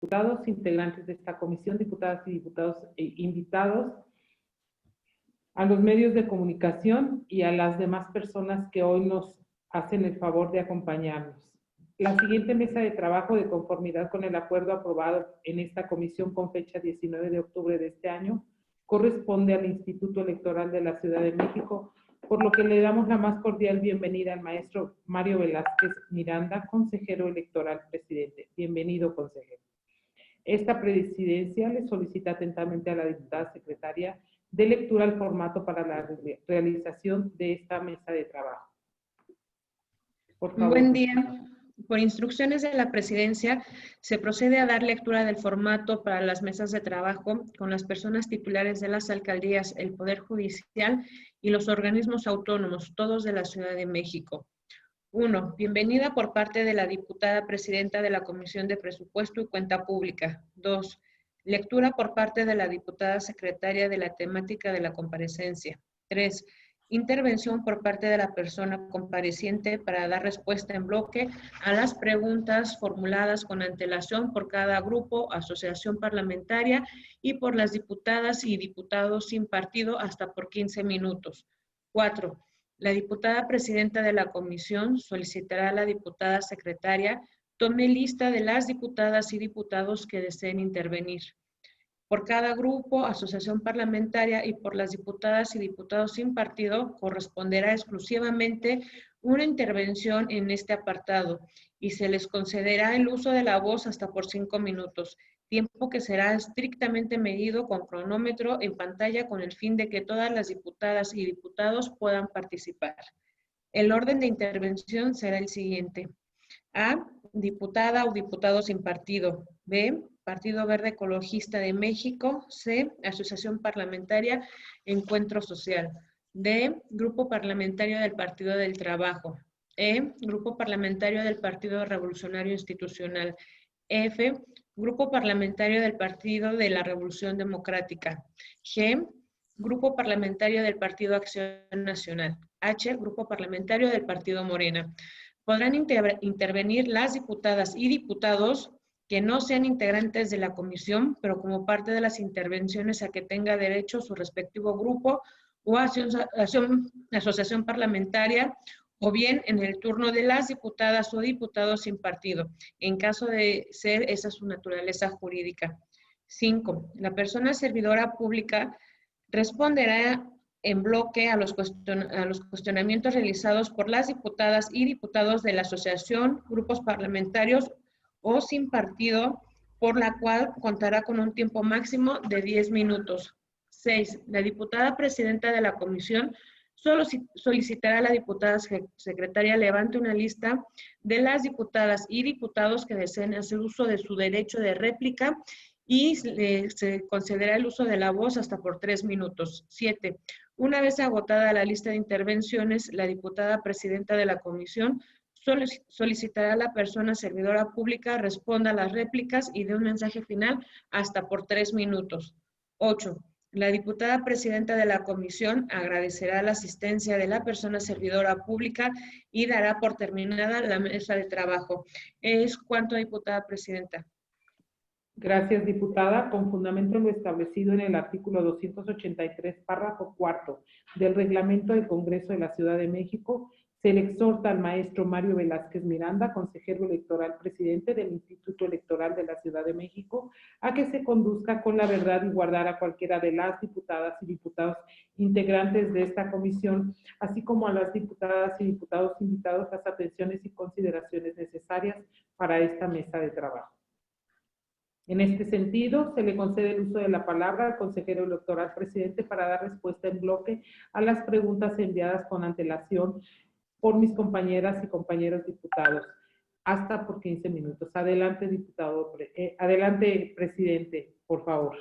diputados, integrantes de esta comisión, diputadas y diputados invitados, a los medios de comunicación y a las demás personas que hoy nos hacen el favor de acompañarnos. La siguiente mesa de trabajo, de conformidad con el acuerdo aprobado en esta comisión con fecha 19 de octubre de este año, corresponde al Instituto Electoral de la Ciudad de México, por lo que le damos la más cordial bienvenida al maestro Mario Velázquez Miranda, consejero electoral presidente. Bienvenido, consejero. Esta presidencia le solicita atentamente a la diputada secretaria de lectura el formato para la realización de esta mesa de trabajo. Por favor. Buen día. Por instrucciones de la presidencia, se procede a dar lectura del formato para las mesas de trabajo con las personas titulares de las alcaldías, el Poder Judicial y los organismos autónomos, todos de la Ciudad de México. 1. Bienvenida por parte de la diputada presidenta de la Comisión de Presupuesto y Cuenta Pública. 2. Lectura por parte de la diputada secretaria de la temática de la comparecencia. 3. Intervención por parte de la persona compareciente para dar respuesta en bloque a las preguntas formuladas con antelación por cada grupo, asociación parlamentaria y por las diputadas y diputados sin partido hasta por 15 minutos. 4. La diputada presidenta de la comisión solicitará a la diputada secretaria tome lista de las diputadas y diputados que deseen intervenir. Por cada grupo, asociación parlamentaria y por las diputadas y diputados sin partido, corresponderá exclusivamente una intervención en este apartado y se les concederá el uso de la voz hasta por 5 minutos, tiempo que será estrictamente medido con cronómetro en pantalla con el fin de que todas las diputadas y diputados puedan participar. El orden de intervención será el siguiente. A. Diputada o diputado sin partido. B. Partido Verde Ecologista de México. C. Asociación Parlamentaria Encuentro Social. D. Grupo Parlamentario del Partido del Trabajo. E. Grupo Parlamentario del Partido Revolucionario Institucional. F. Grupo Parlamentario del Partido de la Revolución Democrática. G. Grupo Parlamentario del Partido Acción Nacional. H. Grupo Parlamentario del Partido Morena. Podrán intervenir las diputadas y diputados que no sean integrantes de la comisión, pero como parte de las intervenciones a que tenga derecho su respectivo grupo o asociación parlamentaria, o bien en el turno de las diputadas o diputados sin partido, en caso de ser esa su naturaleza jurídica. 5. La persona servidora pública responderá en bloque a los cuestionamientos realizados por las diputadas y diputados de la asociación, grupos parlamentarios o sin partido, por la cual contará con un tiempo máximo de 10 minutos. 6. La diputada presidenta de la comisión solicitará a la diputada secretaria levante una lista de las diputadas y diputados que deseen hacer uso de su derecho de réplica y se concederá el uso de la voz hasta por 3 minutos. 7. Una vez agotada la lista de intervenciones, la diputada presidenta de la comisión solicitará a la persona servidora pública responda a las réplicas y dé un mensaje final hasta por 3 minutos. 8. La diputada presidenta de la comisión agradecerá la asistencia de la persona servidora pública y dará por terminada la mesa de trabajo. ¿Es cuánto, diputada presidenta? Gracias, diputada. Con fundamento en lo establecido en el artículo 283, párrafo 4 del Reglamento del Congreso de la Ciudad de México, se le exhorta al maestro Mario Velázquez Miranda, consejero electoral presidente del Instituto Electoral de la Ciudad de México, a que se conduzca con la verdad y guardar a cualquiera de las diputadas y diputados integrantes de esta comisión, así como a las diputadas y diputados invitados, las atenciones y consideraciones necesarias para esta mesa de trabajo. En este sentido, se le concede el uso de la palabra al consejero electoral presidente para dar respuesta en bloque a las preguntas enviadas con antelación por mis compañeras y compañeros diputados, hasta por 15 minutos. Adelante, adelante, presidente, por favor.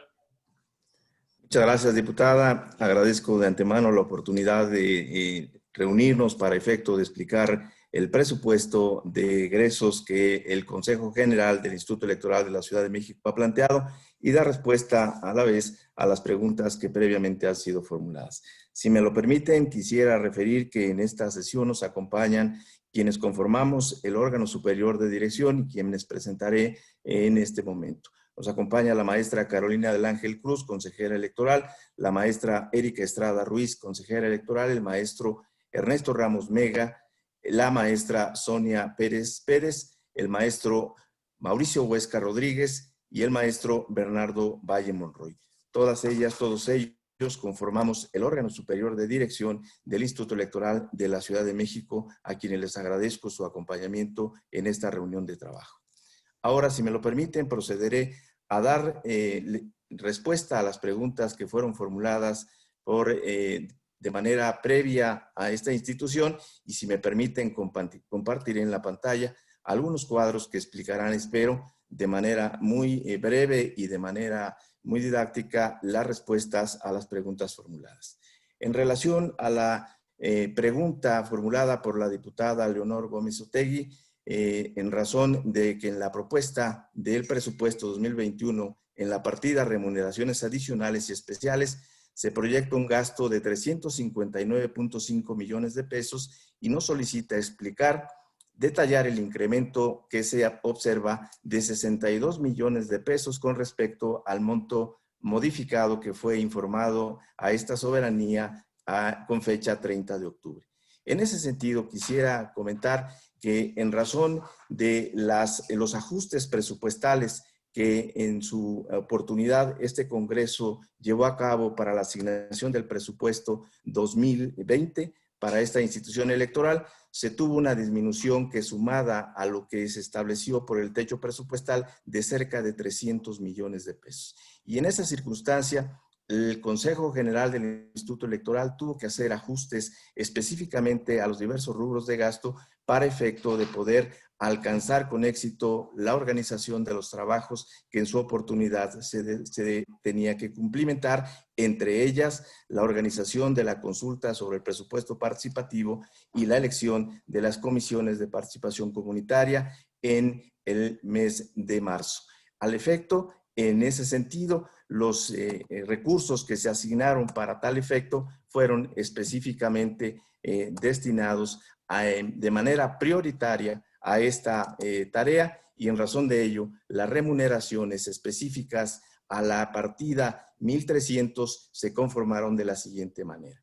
Muchas gracias, diputada. Agradezco de antemano la oportunidad de reunirnos para efecto de explicar el presupuesto de egresos que el Consejo General del Instituto Electoral de la Ciudad de México ha planteado y dar respuesta a la vez a las preguntas que previamente han sido formuladas. Si me lo permiten, quisiera referir que en esta sesión nos acompañan quienes conformamos el órgano superior de dirección y quienes presentaré en este momento. Nos acompaña la maestra Carolina del Ángel Cruz, consejera electoral, la maestra Erika Estrada Ruiz, consejera electoral, el maestro Ernesto Ramos Mega, la maestra Sonia Pérez Pérez, el maestro Mauricio Huesca Rodríguez y el maestro Bernardo Valle Monroy. Todas ellas, todos ellos conformamos el órgano superior de dirección del Instituto Electoral de la Ciudad de México, a quienes les agradezco su acompañamiento en esta reunión de trabajo. Ahora, si me lo permiten, procederé a dar respuesta a las preguntas que fueron formuladas de manera previa a esta institución, y si me permiten, compartiré en la pantalla algunos cuadros que explicarán, espero, de manera muy breve y de manera muy didáctica las respuestas a las preguntas formuladas. En relación a la pregunta formulada por la diputada Leonor Gómez Otegui, en razón de que en la propuesta del presupuesto 2021, en la partida remuneraciones adicionales y especiales, se proyecta un gasto de 359.5 millones de pesos y nos solicita detallar el incremento que se observa de 62 millones de pesos con respecto al monto modificado que fue informado a esta soberanía con fecha 30 de octubre. En ese sentido, quisiera comentar que en razón de los ajustes presupuestales que en su oportunidad este Congreso llevó a cabo para la asignación del presupuesto 2020 para esta institución electoral, se tuvo una disminución que, sumada a lo que se estableció por el techo presupuestal, de cerca de 300 millones de pesos. Y en esa circunstancia, el Consejo General del Instituto Electoral tuvo que hacer ajustes específicamente a los diversos rubros de gasto para efecto de poder alcanzar con éxito la organización de los trabajos que en su oportunidad se tenía que cumplimentar, entre ellas la organización de la consulta sobre el presupuesto participativo y la elección de las comisiones de participación comunitaria en el mes de marzo. Al efecto, en ese sentido, los recursos que se asignaron para tal efecto fueron específicamente destinados de manera prioritaria a esta tarea, y en razón de ello, las remuneraciones específicas a la partida 1.300 se conformaron de la siguiente manera.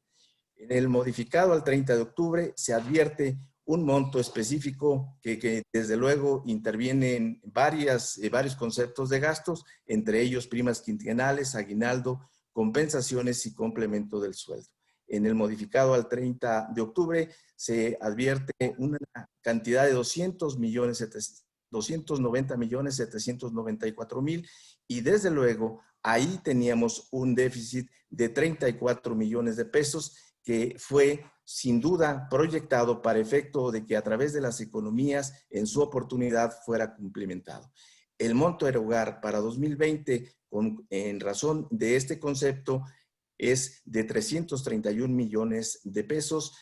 En el modificado al 30 de octubre se advierte un monto específico que desde luego interviene en varios conceptos de gastos, entre ellos primas quinquenales, aguinaldo, compensaciones y complemento del sueldo. En el modificado al 30 de octubre se advierte una cantidad de 290.794.000, y desde luego ahí teníamos un déficit de 34 millones de pesos que fue sin duda proyectado para efecto de que a través de las economías en su oportunidad fuera cumplimentado. El monto a erogar para 2020 en razón de este concepto es de 331 millones de pesos,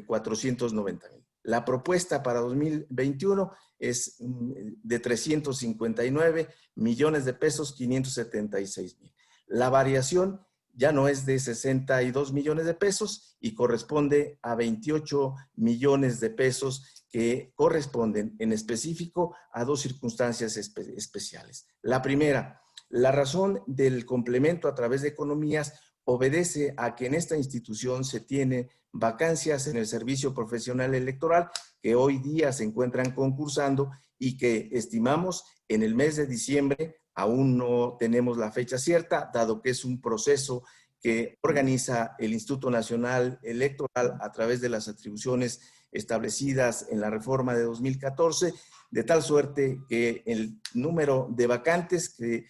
490,000. La propuesta para 2021 es de 359 millones de pesos, 576,000. La variación ya no es de 62 millones de pesos y corresponde a 28 millones de pesos que corresponden en específico a dos circunstancias especiales. La primera, la razón del complemento a través de economías obedece a que en esta institución se tiene vacancias en el servicio profesional electoral que hoy día se encuentran concursando y que estimamos en el mes de diciembre. Aún no tenemos la fecha cierta, dado que es un proceso que organiza el Instituto Nacional Electoral a través de las atribuciones establecidas en la reforma de 2014, de tal suerte que el número de vacantes que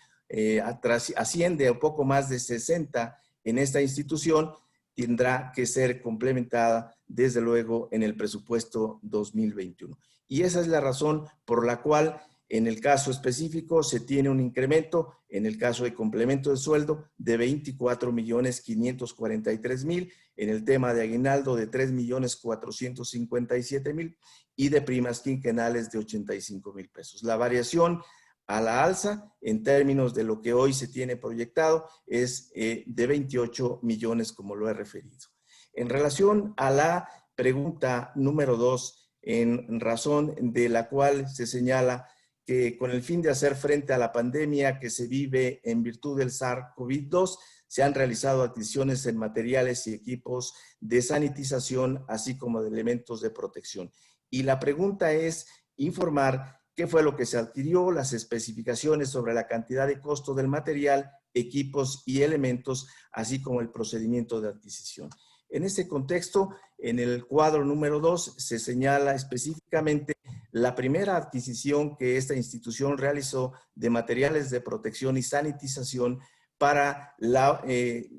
asciende a un poco más de 60 en esta institución tendrá que ser complementada desde luego en el presupuesto 2021. Y esa es la razón por la cual en el caso específico se tiene un incremento, en el caso de complemento de sueldo, de 24.543.000, en el tema de aguinaldo de 3.457.000 y de primas quinquenales de 85,000 pesos. La variación a la alza. En términos de lo que hoy se tiene proyectado, es de 28 millones, como lo he referido. En relación a la pregunta número 2, en razón de la cual se señala que con el fin de hacer frente a la pandemia que se vive en virtud del SARS-CoV-2, se han realizado adquisiciones en materiales y equipos de sanitización, así como de elementos de protección. Y la pregunta es informar qué fue lo que se adquirió, las especificaciones sobre la cantidad de costo del material, equipos y elementos, así como el procedimiento de adquisición. En este contexto, en el cuadro número 2 se señala específicamente la primera adquisición que esta institución realizó de materiales de protección y sanitización para la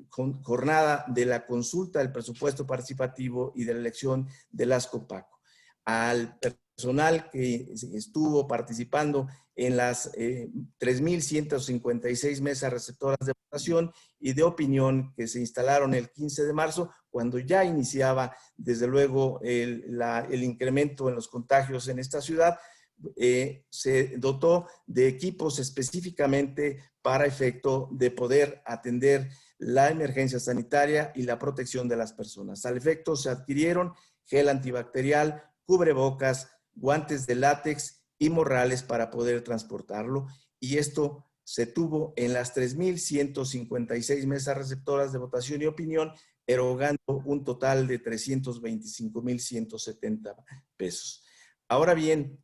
jornada de la consulta del presupuesto participativo y de la elección de las COPACO. Al personal que estuvo participando en las 3.156 mesas receptoras de votación y de opinión que se instalaron el 15 de marzo, cuando ya iniciaba, desde luego, el incremento en los contagios en esta ciudad, se dotó de equipos específicamente para efecto de poder atender la emergencia sanitaria y la protección de las personas. Al efecto, se adquirieron gel antibacterial, cubrebocas, guantes de látex y morrales para poder transportarlo, y esto se tuvo en las 3.156 mesas receptoras de votación y opinión, erogando un total de 325,170 pesos. Ahora bien,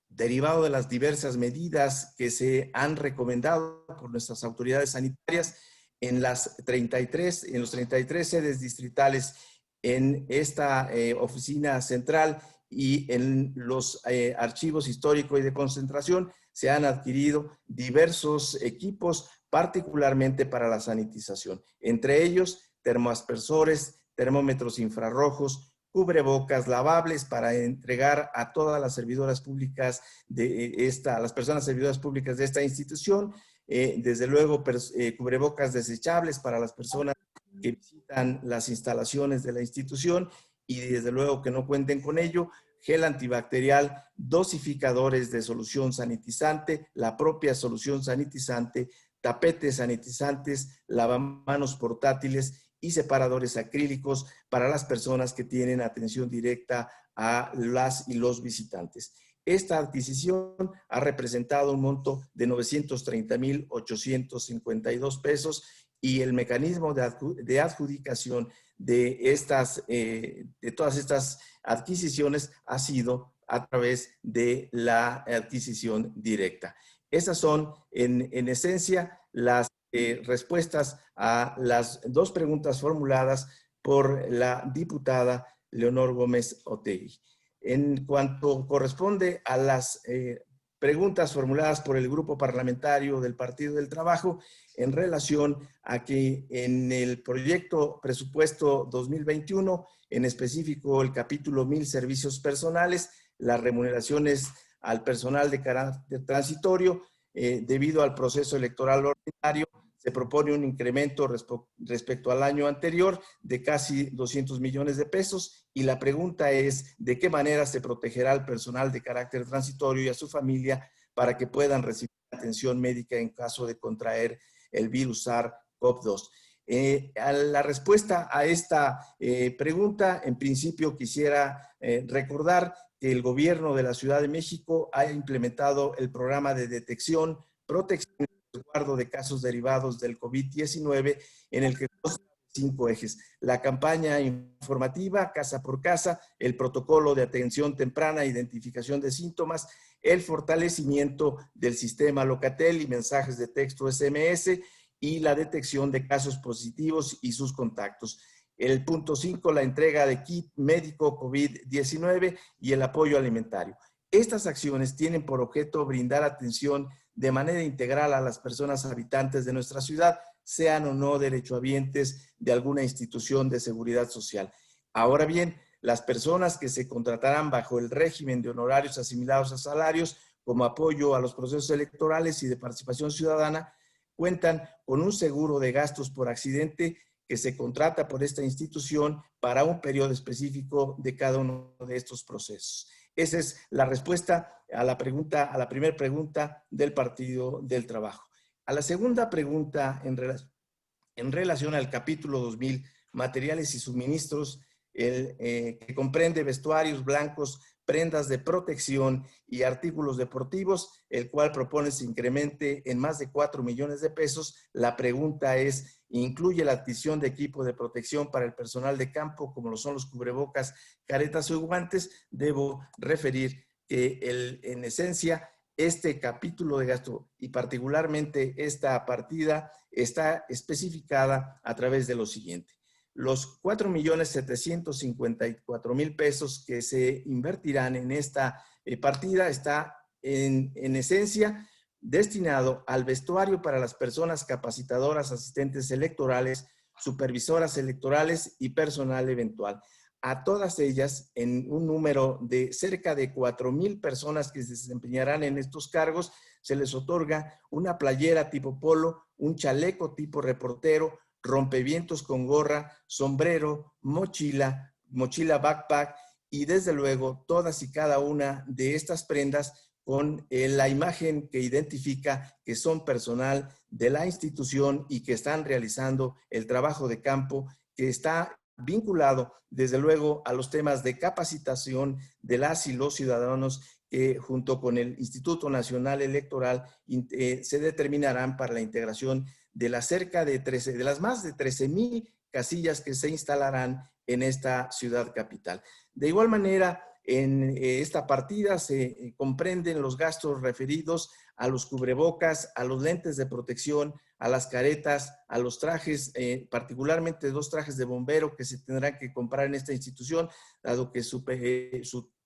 derivado de las diversas medidas que se han recomendado por nuestras autoridades sanitarias en los 33 sedes distritales, en esta oficina central y en los archivos históricos y de concentración, se han adquirido diversos equipos, particularmente para la sanitización. Entre ellos, termoaspersores, termómetros infrarrojos, cubrebocas lavables para entregar a todas las servidoras públicas a las personas servidoras públicas de esta institución. Desde luego, cubrebocas desechables para las personas que visitan las instalaciones de la institución, y desde luego que no cuenten con ello, gel antibacterial, dosificadores de solución sanitizante, la propia solución sanitizante, tapetes sanitizantes, lavamanos portátiles y separadores acrílicos para las personas que tienen atención directa a las y los visitantes. Esta adquisición ha representado un monto de 930,852 pesos, y el mecanismo de adjudicación de todas estas adquisiciones ha sido a través de la adquisición directa. Esas son, en esencia, las respuestas a las dos preguntas formuladas por la diputada Leonor Gómez Otegi. En cuanto corresponde a las preguntas formuladas por el Grupo Parlamentario del Partido del Trabajo en relación a que en el proyecto presupuesto 2021, en específico el capítulo 1000 servicios personales, las remuneraciones al personal de carácter transitorio, debido al proceso electoral ordinario, se propone un incremento respecto al año anterior de casi 200 millones de pesos, y la pregunta es ¿de qué manera se protegerá al personal de carácter transitorio y a su familia para que puedan recibir atención médica en caso de contraer el virus SARS-CoV-2? A la respuesta a esta pregunta, en principio quisiera recordar que el gobierno de la Ciudad de México ha implementado el programa de detección, protección y resguardo de casos derivados del COVID-19, en el que consta de 5 ejes: la campaña informativa casa por casa, el protocolo de atención temprana e identificación de síntomas, el fortalecimiento del sistema Locatel y mensajes de texto SMS, y la detección de casos positivos y sus contactos. El punto 5, la entrega de kit médico COVID-19 y el apoyo alimentario. Estas acciones tienen por objeto brindar atención de manera integral a las personas habitantes de nuestra ciudad, sean o no derechohabientes de alguna institución de seguridad social. Ahora bien, las personas que se contratarán bajo el régimen de honorarios asimilados a salarios como apoyo a los procesos electorales y de participación ciudadana cuentan con un seguro de gastos por accidente que se contrata por esta institución para un periodo específico de cada uno de estos procesos. Esa es la respuesta a la primera pregunta del Partido del Trabajo. A la segunda pregunta en relación al capítulo 2000, materiales y suministros, que comprende vestuarios blancos, prendas de protección y artículos deportivos, el cual propone se incremente en más de 4 millones de pesos. La pregunta es, ¿incluye la adquisición de equipo de protección para el personal de campo, como lo son los cubrebocas, caretas o guantes? Debo referir que en esencia, este capítulo de gasto y particularmente esta partida está especificada a través de lo siguiente. Los 4.754.000 pesos que se invertirán en esta partida está en esencia destinado al vestuario para las personas capacitadoras, asistentes electorales, supervisoras electorales y personal eventual. A todas ellas, en un número de cerca de 4,000 personas que se desempeñarán en estos cargos, se les otorga una playera tipo polo, un chaleco tipo reportero, rompevientos con gorra, sombrero, mochila backpack y desde luego todas y cada una de estas prendas con la imagen que identifica que son personal de la institución y que están realizando el trabajo de campo que está vinculado desde luego a los temas de capacitación de las y los ciudadanos que junto con el Instituto Nacional Electoral se determinarán para la integración de las más de 13,000 casillas que se instalarán en esta ciudad capital. De igual manera, en esta partida se comprenden los gastos referidos a los cubrebocas, a los lentes de protección, a las caretas, a los trajes, particularmente 2 trajes de bombero que se tendrán que comprar en esta institución, dado que su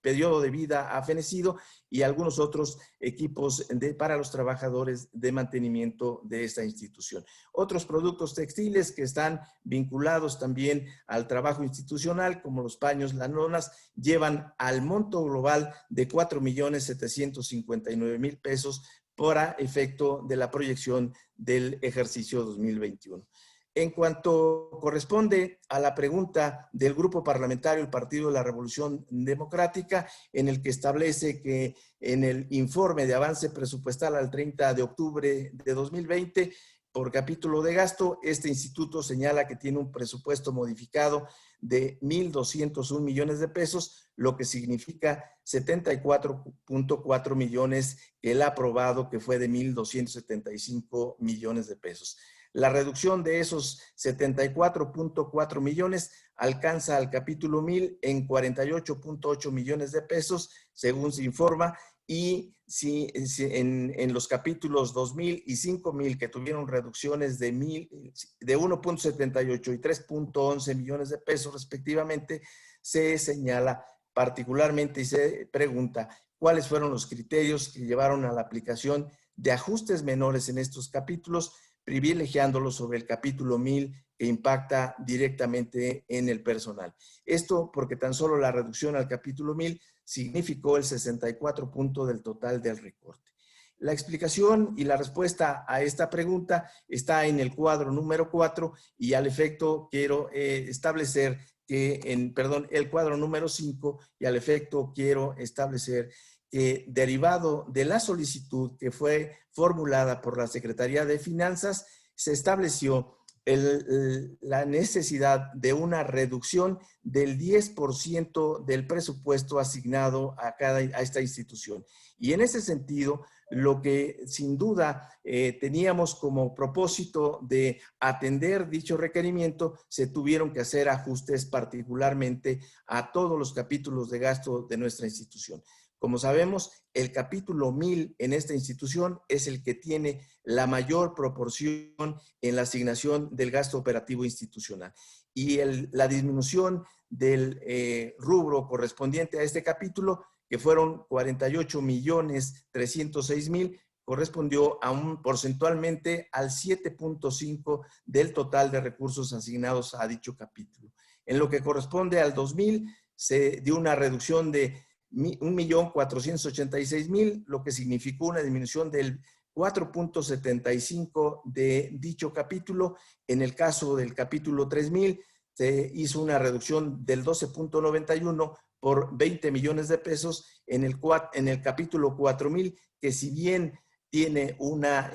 periodo de vida ha fenecido, y algunos otros equipos para los trabajadores de mantenimiento de esta institución. Otros productos textiles que están vinculados también al trabajo institucional, como los paños, las lonas, llevan al monto global de 4.759.000 pesos para efecto de la proyección del ejercicio 2021. En cuanto corresponde a la pregunta del Grupo Parlamentario del Partido de la Revolución Democrática, en el que establece que en el informe de avance presupuestal al 30 de octubre de 2020, por capítulo de gasto, este instituto señala que tiene un presupuesto modificado de 1.201 millones de pesos, lo que significa 74.4 millones el aprobado, que fue de 1.275 millones de pesos. La reducción de esos 74.4 millones alcanza al capítulo 1000 en 48.8 millones de pesos, según se informa, y si en los capítulos 2000 y 5000, que tuvieron reducciones de 1.78 y 3.11 millones de pesos respectivamente, se señala particularmente y se pregunta cuáles fueron los criterios que llevaron a la aplicación de ajustes menores en estos capítulos, privilegiándolo sobre el capítulo 1000 que impacta directamente en el personal. Esto porque tan solo la reducción al capítulo 1000 significó el 64% del total del recorte. La explicación y la respuesta a esta pregunta está en el cuadro número 4 y al efecto quiero establecer que el cuadro número 5 y al efecto quiero establecer que derivado de la solicitud que fue formulada por la Secretaría de Finanzas, se estableció la necesidad de una reducción del 10% del presupuesto asignado a esta institución. Y en ese sentido, lo que sin duda teníamos como propósito de atender dicho requerimiento, se tuvieron que hacer ajustes particularmente a todos los capítulos de gasto de nuestra institución. Como sabemos, el capítulo 1000 en esta institución es el que tiene la mayor proporción en la asignación del gasto operativo institucional. Y la disminución del rubro correspondiente a este capítulo, que fueron 48.306.000, correspondió porcentualmente al 7.5 del total de recursos asignados a dicho capítulo. En lo que corresponde al 2000, se dio una reducción de 1.486.000, lo que significó una disminución del 4.75 de dicho capítulo. En el caso del capítulo 3000, se hizo una reducción del 12.91, por 20 millones de pesos en el capítulo 4000, que si bien tiene una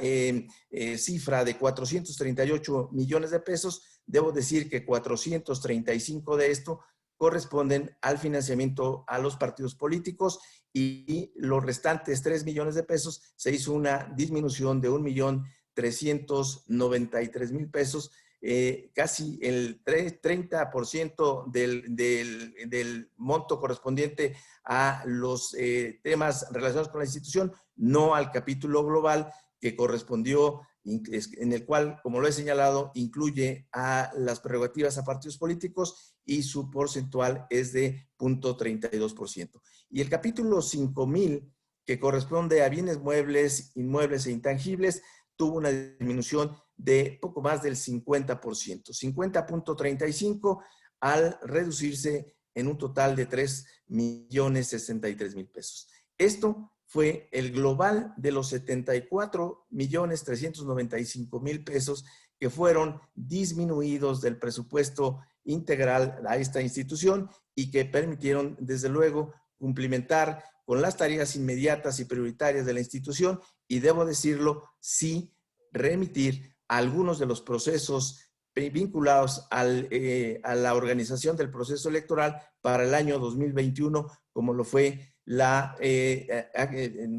cifra de 438 millones de pesos, debo decir que 435 de esto corresponden al financiamiento a los partidos políticos y los restantes 3 millones de pesos se hizo una disminución de 1.393.000 pesos, casi el 30% del monto correspondiente a los temas relacionados con la institución, no al capítulo global que correspondió, en el cual, como lo he señalado, incluye a las prerrogativas a partidos políticos y su porcentual es de 0.32%. Y el capítulo 5000, que corresponde a bienes muebles, inmuebles e intangibles, tuvo una disminución de poco más del 50%, 50.35 al reducirse en un total de 3.063.000 pesos. Esto fue el global de los 74.395.000 pesos que fueron disminuidos del presupuesto integral a esta institución y que permitieron, desde luego, cumplimentar con las tareas inmediatas y prioritarias de la institución y, debo decirlo, sí remitir algunos de los procesos vinculados a la organización del proceso electoral para el año 2021, como lo fue la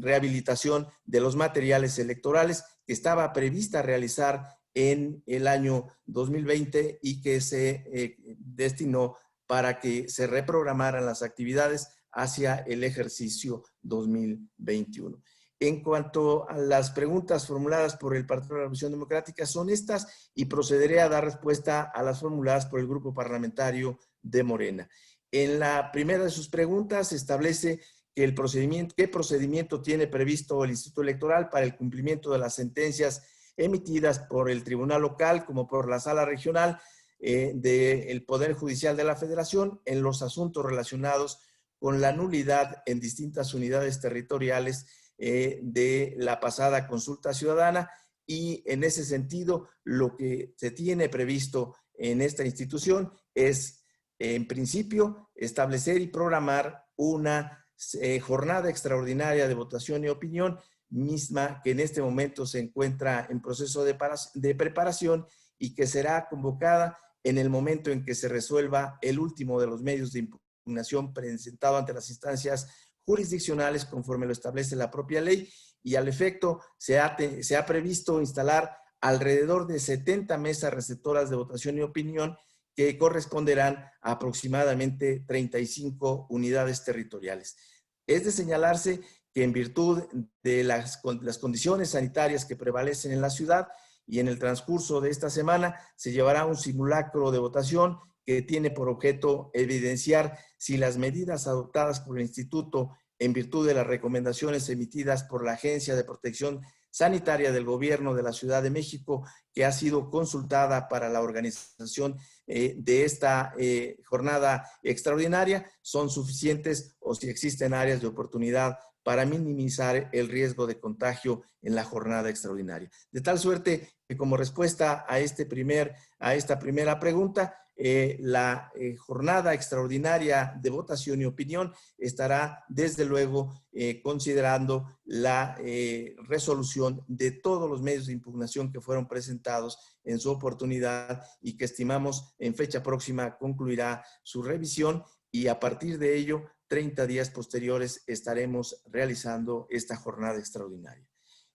rehabilitación de los materiales electorales que estaba prevista realizar en el año 2020 y que se destinó para que se reprogramaran las actividades hacia el ejercicio 2021. En cuanto a las preguntas formuladas por el Partido de la Revolución Democrática, son estas y procederé a dar respuesta a las formuladas por el Grupo Parlamentario de Morena. En la primera de sus preguntas establece que qué procedimiento tiene previsto el Instituto Electoral para el cumplimiento de las sentencias emitidas por el Tribunal Local como por la Sala Regional del Poder Judicial de la Federación en los asuntos relacionados con la nulidad en distintas unidades territoriales de la pasada consulta ciudadana, y en ese sentido lo que se tiene previsto en esta institución es, en principio, establecer y programar una jornada extraordinaria de votación y opinión, misma que en este momento se encuentra en proceso de preparación y que será convocada en el momento en que se resuelva el último de los medios de impugnación presentado ante las instancias jurisdiccionales conforme lo establece la propia ley, y al efecto se ha previsto instalar alrededor de 70 mesas receptoras de votación y opinión que corresponderán a aproximadamente 35 unidades territoriales. Es de señalarse que en virtud de las condiciones sanitarias que prevalecen en la ciudad y en el transcurso de esta semana se llevará un simulacro de votación que tiene por objeto evidenciar si las medidas adoptadas por el Instituto en virtud de las recomendaciones emitidas por la Agencia de Protección Sanitaria del Gobierno de la Ciudad de México, que ha sido consultada para la organización de esta jornada extraordinaria, son suficientes o si existen áreas de oportunidad para minimizar el riesgo de contagio en la jornada extraordinaria. De tal suerte que, como respuesta a esta primera pregunta, la jornada extraordinaria de votación y opinión estará, desde luego, considerando la resolución de todos los medios de impugnación que fueron presentados en su oportunidad y que estimamos en fecha próxima concluirá su revisión, y a partir de ello, 30 días posteriores, estaremos realizando esta jornada extraordinaria.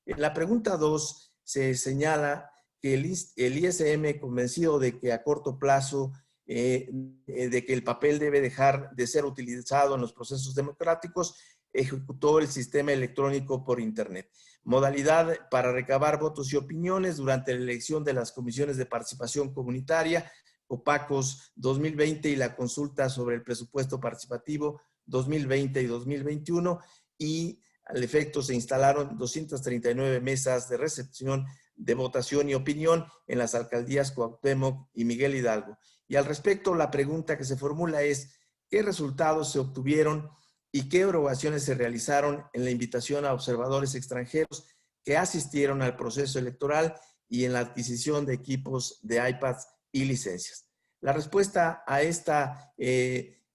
En la pregunta 2 se señala que el ISM, convencido de que a corto plazo, de que el papel debe dejar de ser utilizado en los procesos democráticos, ejecutó el sistema electrónico por Internet, modalidad para recabar votos y opiniones durante la elección de las comisiones de participación comunitaria, COPACOS 2020 y la consulta sobre el presupuesto participativo 2020 y 2021, y al efecto se instalaron 239 mesas de recepción de votación y opinión en las alcaldías Cuauhtémoc y Miguel Hidalgo. Y al respecto, la pregunta que se formula es: ¿qué resultados se obtuvieron y qué erogaciones se realizaron en la invitación a observadores extranjeros que asistieron al proceso electoral y en la adquisición de equipos de iPads y licencias? La respuesta a esta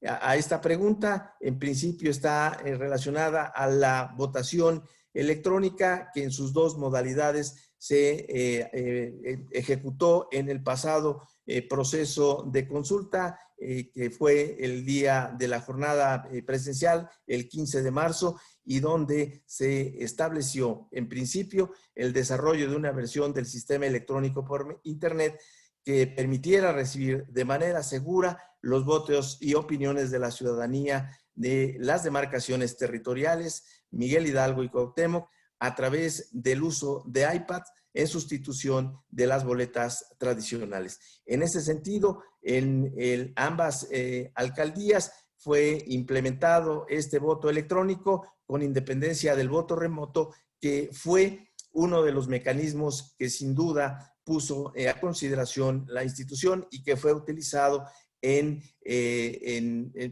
a esta pregunta. En principio está relacionada a la votación electrónica, que en sus dos modalidades se ejecutó en el pasado proceso de consulta, que fue el día de la jornada presencial, el 15 de marzo, y donde se estableció en principio el desarrollo de una versión del sistema electrónico por Internet que permitiera recibir de manera segura los votos y opiniones de la ciudadanía de las demarcaciones territoriales Miguel Hidalgo y Cuauhtémoc a través del uso de iPad en sustitución de las boletas tradicionales. En ese sentido, en ambas alcaldías fue implementado este voto electrónico con independencia del voto remoto, que fue uno de los mecanismos que sin duda puso a consideración la institución y que fue utilizado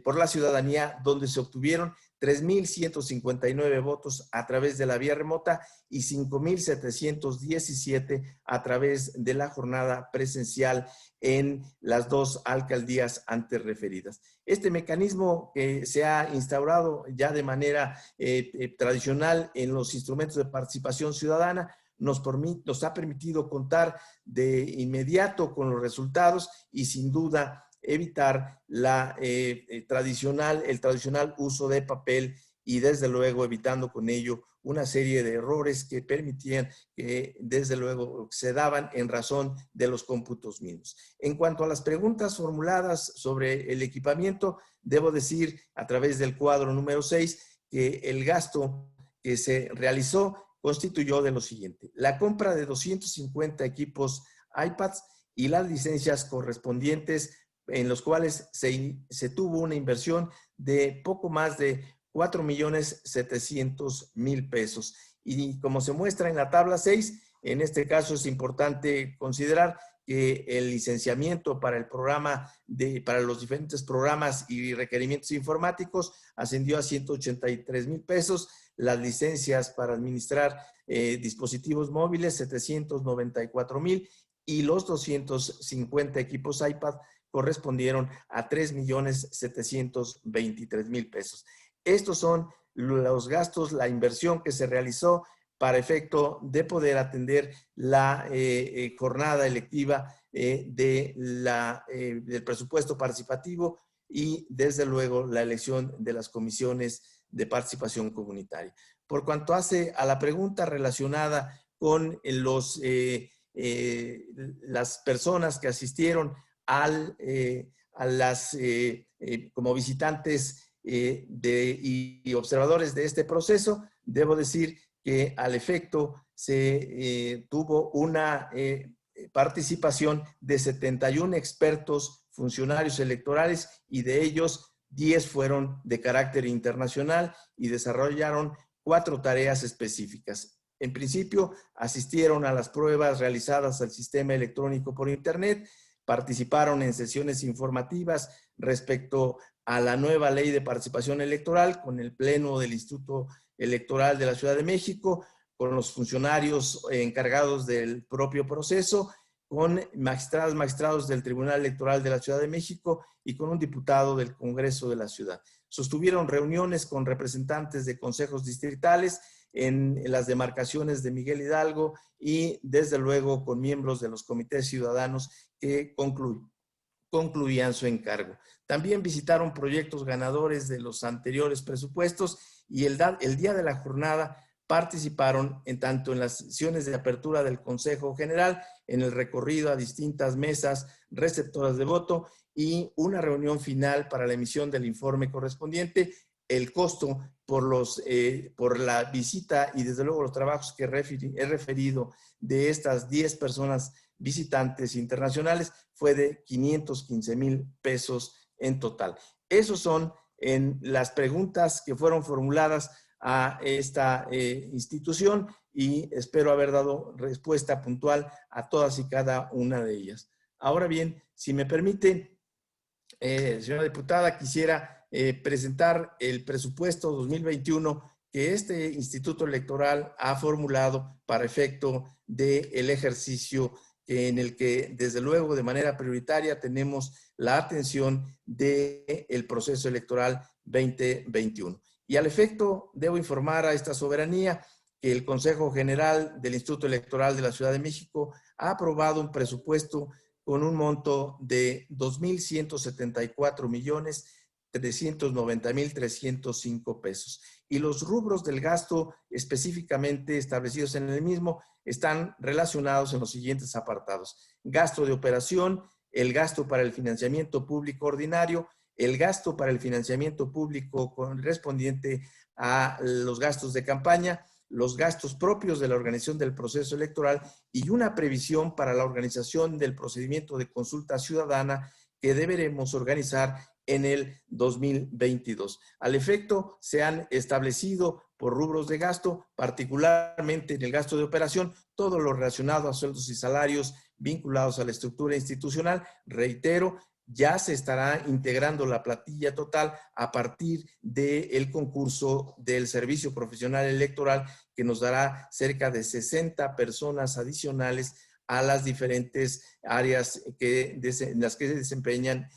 por la ciudadanía, donde se obtuvieron 3,159 votos a través de la vía remota y 5,717 a través de la jornada presencial en las dos alcaldías antes referidas. Este mecanismo que se ha instaurado ya de manera tradicional en los instrumentos de participación ciudadana nos ha permitido contar de inmediato con los resultados y sin duda evitar el tradicional uso de papel y desde luego evitando con ello una serie de errores que permitían que desde luego se daban en razón de los cómputos mismos. En cuanto a las preguntas formuladas sobre el equipamiento, debo decir a través del cuadro número 6 que el gasto que se realizó constituyó de lo siguiente: la compra de 250 equipos iPads y las licencias correspondientes, en los cuales se tuvo una inversión de poco más de 4,700,000 pesos. Y como se muestra en la tabla 6, en este caso es importante considerar que el licenciamiento para el programa para los diferentes programas y requerimientos informáticos ascendió a 183,000 pesos, las licencias para administrar dispositivos móviles 794,000 y los 250 equipos iPad correspondieron a 3,723,000 pesos. Estos son los gastos, la inversión que se realizó para efecto de poder atender la jornada electiva del presupuesto participativo y desde luego la elección de las comisiones de participación comunitaria. Por cuanto hace a la pregunta relacionada con las personas que asistieron como visitantes y observadores de este proceso, debo decir que al efecto se tuvo una participación de 71 expertos funcionarios electorales y de ellos 10 fueron de carácter internacional y desarrollaron 4 tareas específicas. En principio, asistieron a las pruebas realizadas al sistema electrónico por Internet, participaron en sesiones informativas respecto a la nueva ley de participación electoral con el Pleno del Instituto Electoral de la Ciudad de México, con los funcionarios encargados del propio proceso, con magistrados del Tribunal Electoral de la Ciudad de México y con un diputado del Congreso de la Ciudad. Sostuvieron reuniones con representantes de consejos distritales en las demarcaciones de Miguel Hidalgo y desde luego con miembros de los comités ciudadanos que concluían su encargo. También visitaron proyectos ganadores de los anteriores presupuestos y el día de la jornada participaron tanto en las sesiones de apertura del Consejo General, en el recorrido a distintas mesas receptoras de voto y una reunión final para la emisión del informe correspondiente. El costo por la visita y desde luego los trabajos que he referido de estas 10 personas visitantes internacionales fue de 515,000 pesos en total. Esos son las preguntas que fueron formuladas a esta institución y espero haber dado respuesta puntual a todas y cada una de ellas. Ahora bien, si me permite, señora diputada, quisiera presentar el presupuesto 2021 que este Instituto Electoral ha formulado para efecto del ejercicio en el que desde luego de manera prioritaria tenemos la atención del proceso electoral 2021. Y al efecto, debo informar a esta soberanía que el Consejo General del Instituto Electoral de la Ciudad de México ha aprobado un presupuesto con un monto de 2.174.390.305 pesos. Y los rubros del gasto específicamente establecidos en el mismo están relacionados en los siguientes apartados: gasto de operación, el gasto para el financiamiento público ordinario, el gasto para el financiamiento público correspondiente a los gastos de campaña, los gastos propios de la organización del proceso electoral y una previsión para la organización del procedimiento de consulta ciudadana que deberemos organizar en el 2022. Al efecto, se han establecido por rubros de gasto, particularmente en el gasto de operación, todo lo relacionado a sueldos y salarios vinculados a la estructura institucional. Reitero, ya se estará integrando la plantilla total a partir del concurso del Servicio Profesional Electoral, que nos dará cerca de 60 personas adicionales a las diferentes áreas en las que se desempeñan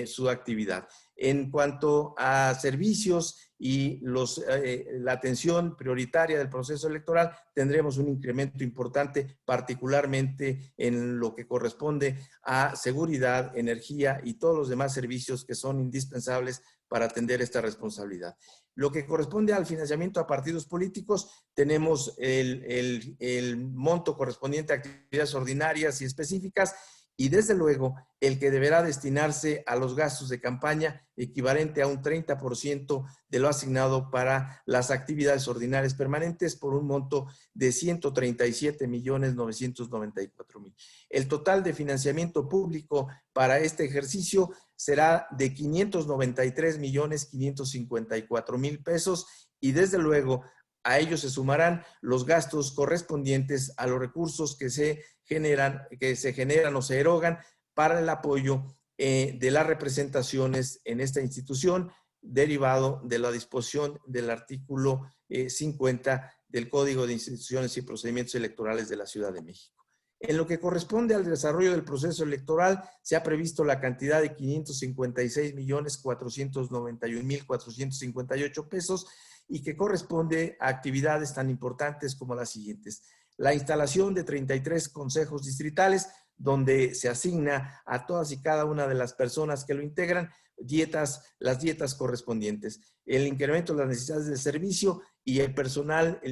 su actividad. En cuanto a servicios y la atención prioritaria del proceso electoral, tendremos un incremento importante, particularmente en lo que corresponde a seguridad, energía y todos los demás servicios que son indispensables para atender esta responsabilidad. Lo que corresponde al financiamiento a partidos políticos, tenemos el monto correspondiente a actividades ordinarias y específicas, y desde luego el que deberá destinarse a los gastos de campaña, equivalente a un 30% de lo asignado para las actividades ordinarias permanentes, por un monto de 137.994.000. El total de financiamiento público para este ejercicio será de 593.554.000 pesos, y desde luego a ellos se sumarán los gastos correspondientes a los recursos que se generan o se erogan para el apoyo de las representaciones en esta institución, derivado de la disposición del artículo 50 del Código de Instituciones y Procedimientos Electorales de la Ciudad de México. En lo que corresponde al desarrollo del proceso electoral, se ha previsto la cantidad de 556.491.458 pesos, y que corresponde a actividades tan importantes como las siguientes: la instalación de 33 consejos distritales, donde se asigna a todas y cada una de las personas que lo integran las dietas correspondientes, el incremento de las necesidades de servicio y el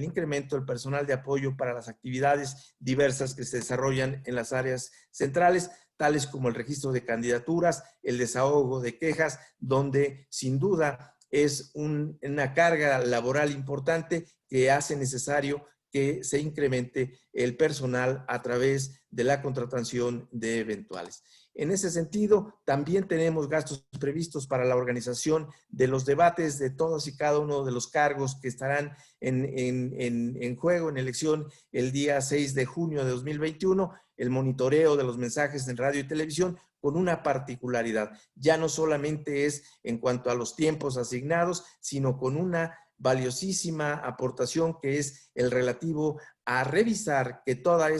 incremento del personal de apoyo para las actividades diversas que se desarrollan en las áreas centrales, tales como el registro de candidaturas, el desahogo de quejas, donde sin duda es una carga laboral importante que hace necesario que se incremente el personal a través de la contratación de eventuales. En ese sentido, también tenemos gastos previstos para la organización de los debates de todos y cada uno de los cargos que estarán en juego en elección el día 6 de junio de 2021, el monitoreo de los mensajes en radio y televisión, con una particularidad. Ya no solamente es en cuanto a los tiempos asignados, sino con una valiosísima aportación que es el relativo a revisar que todos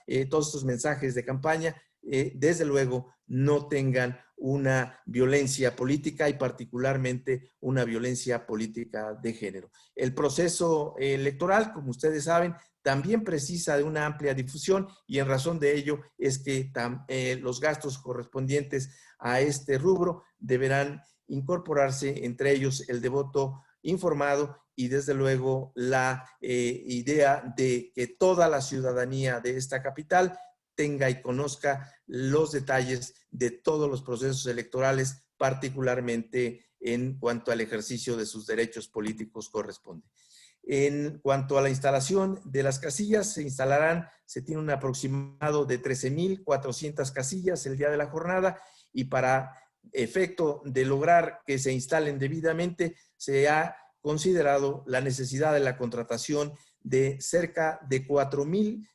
estos mensajes de campaña, desde luego, no tengan una violencia política y particularmente una violencia política de género. El proceso electoral, como ustedes saben, también precisa de una amplia difusión, y en razón de ello es que los gastos correspondientes a este rubro deberán incorporarse, entre ellos el de voto informado y desde luego la idea de que toda la ciudadanía de esta capital tenga y conozca los detalles de todos los procesos electorales, particularmente en cuanto al ejercicio de sus derechos políticos corresponde. En cuanto a la instalación de las casillas, se tiene un aproximado de 13.400 casillas el día de la jornada, y para efecto de lograr que se instalen debidamente, se ha considerado la necesidad de la contratación de cerca de 4.000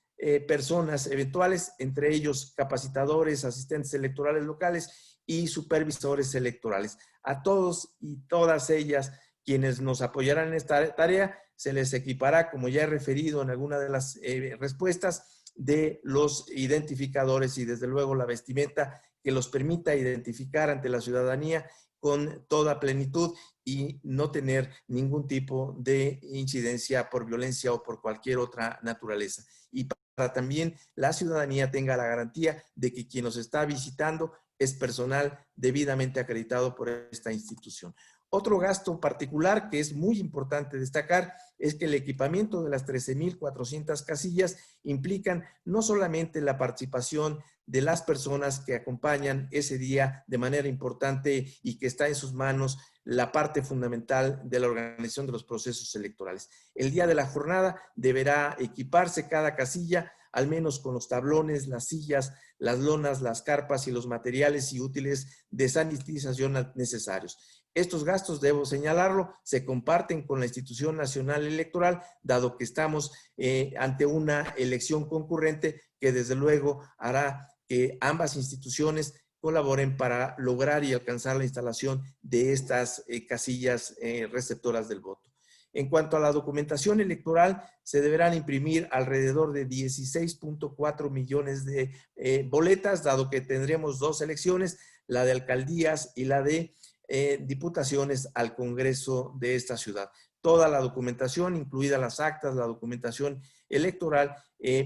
personas eventuales, entre ellos capacitadores, asistentes electorales locales y supervisores electorales. A todos y todas ellas quienes nos apoyarán en esta tarea, se les equipará, como ya he referido en alguna de las respuestas, de los identificadores y desde luego la vestimenta que los permita identificar ante la ciudadanía con toda plenitud y no tener ningún tipo de incidencia por violencia o por cualquier otra naturaleza. Y para también la ciudadanía tenga la garantía de que quien nos está visitando es personal debidamente acreditado por esta institución. Otro gasto particular que es muy importante destacar es que el equipamiento de las 13,400 casillas implican no solamente la participación de las personas que acompañan ese día de manera importante y que está en sus manos la parte fundamental de la organización de los procesos electorales. El día de la jornada deberá equiparse cada casilla al menos con los tablones, las sillas, las lonas, las carpas y los materiales y útiles de sanitización necesarios. Estos gastos, debo señalarlo, se comparten con la Institución Nacional Electoral, dado que estamos ante una elección concurrente que desde luego hará que ambas instituciones colaboren para lograr y alcanzar la instalación de estas casillas receptoras del voto. En cuanto a la documentación electoral, se deberán imprimir alrededor de 16.4 millones de boletas, dado que tendremos dos elecciones, la de alcaldías y la de diputaciones al Congreso de esta ciudad. Toda la documentación, incluidas las actas, la documentación electoral,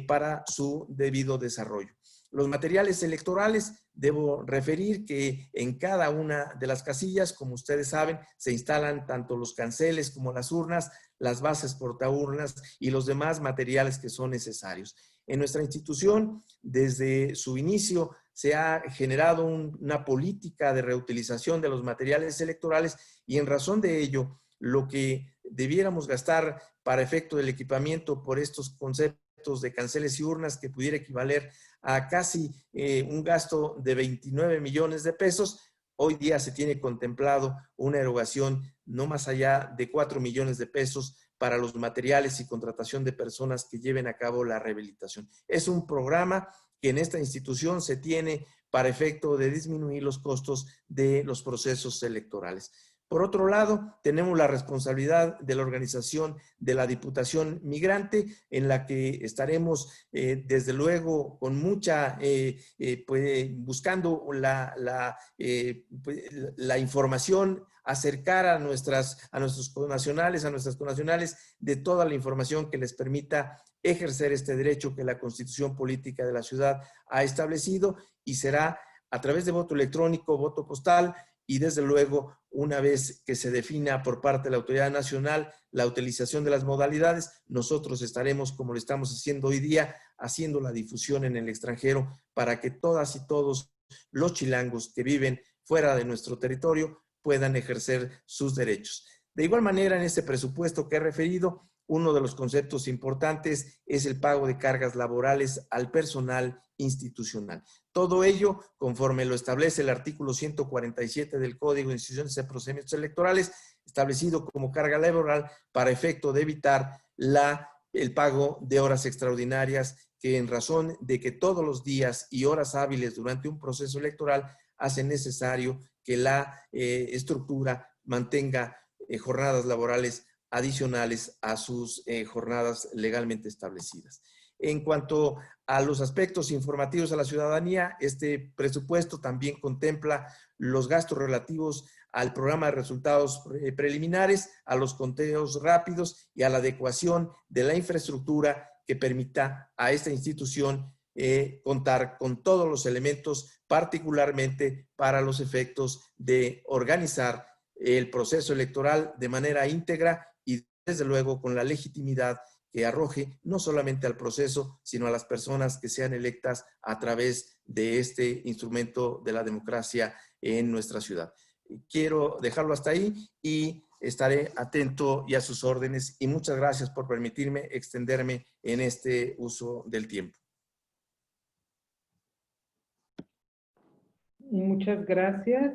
para su debido desarrollo. Los materiales electorales, debo referir que en cada una de las casillas, como ustedes saben, se instalan tanto los canceles como las urnas, las bases portaurnas y los demás materiales que son necesarios. En nuestra institución, desde su inicio, se ha generado una política de reutilización de los materiales electorales y en razón de ello, lo que debiéramos gastar para efecto del equipamiento por estos conceptos de canceles y urnas que pudiera equivaler a casi un gasto de 29 millones de pesos, hoy día se tiene contemplado una erogación no más allá de 4 millones de pesos para los materiales y contratación de personas que lleven a cabo la rehabilitación. Es un programa que en esta institución se tiene para efecto de disminuir los costos de los procesos electorales. Por otro lado, tenemos la responsabilidad de la organización de la Diputación Migrante, en la que estaremos, desde luego, con mucha, buscando la información, acercar a nuestros connacionales, a nuestras connacionales, de toda la información que les permita ejercer este derecho que la Constitución Política de la ciudad ha establecido y será a través de voto electrónico, voto postal, y desde luego, una vez que se defina por parte de la Autoridad Nacional la utilización de las modalidades, nosotros estaremos, como lo estamos haciendo hoy día, haciendo la difusión en el extranjero para que todas y todos los chilangos que viven fuera de nuestro territorio puedan ejercer sus derechos. De igual manera, en este presupuesto que he referido, uno de los conceptos importantes es el pago de cargas laborales al personal institucional. Todo ello, conforme lo establece el artículo 147 del Código de Instituciones y Procedimientos Electorales, establecido como carga laboral para efecto de evitar el pago de horas extraordinarias que en razón de que todos los días y horas hábiles durante un proceso electoral hacen necesario que la estructura mantenga jornadas laborales adicionales a sus jornadas legalmente establecidas. En cuanto a los aspectos informativos a la ciudadanía, este presupuesto también contempla los gastos relativos al programa de resultados preliminares, a los conteos rápidos y a la adecuación de la infraestructura que permita a esta institución contar con todos los elementos, particularmente para los efectos de organizar el proceso electoral de manera íntegra y desde luego con la legitimidad que arroje no solamente al proceso, sino a las personas que sean electas a través de este instrumento de la democracia en nuestra ciudad. Quiero dejarlo hasta ahí y estaré atento y a sus órdenes y muchas gracias por permitirme extenderme en este uso del tiempo. Muchas gracias.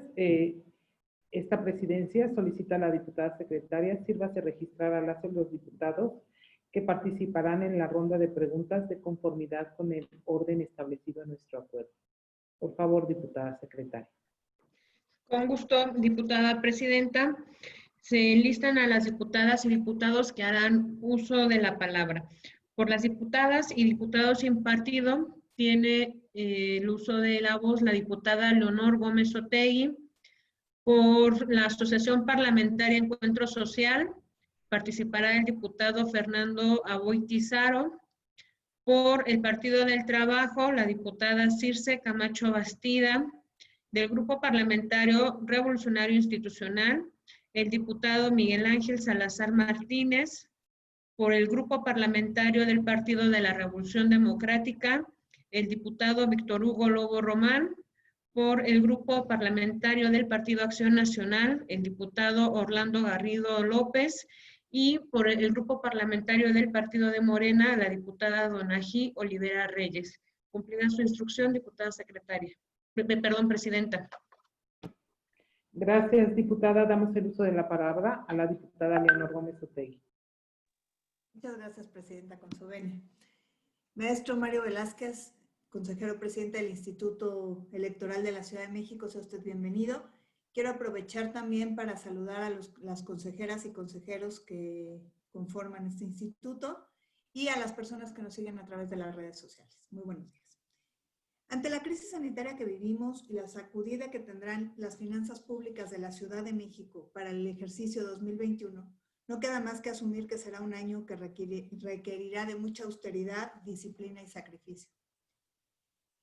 Esta presidencia solicita a la diputada secretaria sírvase registrar a las y los diputados que participarán en la ronda de preguntas de conformidad con el orden establecido en nuestro acuerdo. Por favor, diputada secretaria. Con gusto, diputada presidenta. Se enlistan a las diputadas y diputados que harán uso de la palabra. Por las diputadas y diputados sin partido, tiene el uso de la voz la diputada Leonor Gómez Otegui. Por la Asociación Parlamentaria Encuentro Social, participará el diputado Fernando Aboitizaro. Por el Partido del Trabajo, la diputada Circe Camacho Bastida. Del Grupo Parlamentario Revolucionario Institucional, el diputado Miguel Ángel Salazar Martínez. Por el Grupo Parlamentario del Partido de la Revolución Democrática, el diputado Víctor Hugo Lobo Román. Por el Grupo Parlamentario del Partido Acción Nacional, el diputado Orlando Garrido López. Y por el Grupo Parlamentario del Partido de Morena, la diputada Donají Olivera Reyes. Cumplida su instrucción, diputada secretaria. Perdón, presidenta. Gracias, diputada. Damos el uso de la palabra a la diputada Leonor Gómez Otegui. Muchas gracias, presidenta, con su venia. Maestro Mario Velázquez, consejero presidente del Instituto Electoral de la Ciudad de México, sea usted bienvenido. Quiero aprovechar también para saludar a las consejeras y consejeros que conforman este instituto y a las personas que nos siguen a través de las redes sociales. Muy buenos días. Ante la crisis sanitaria que vivimos y la sacudida que tendrán las finanzas públicas de la Ciudad de México para el ejercicio 2021, no queda más que asumir que será un año que requerirá de mucha austeridad, disciplina y sacrificio.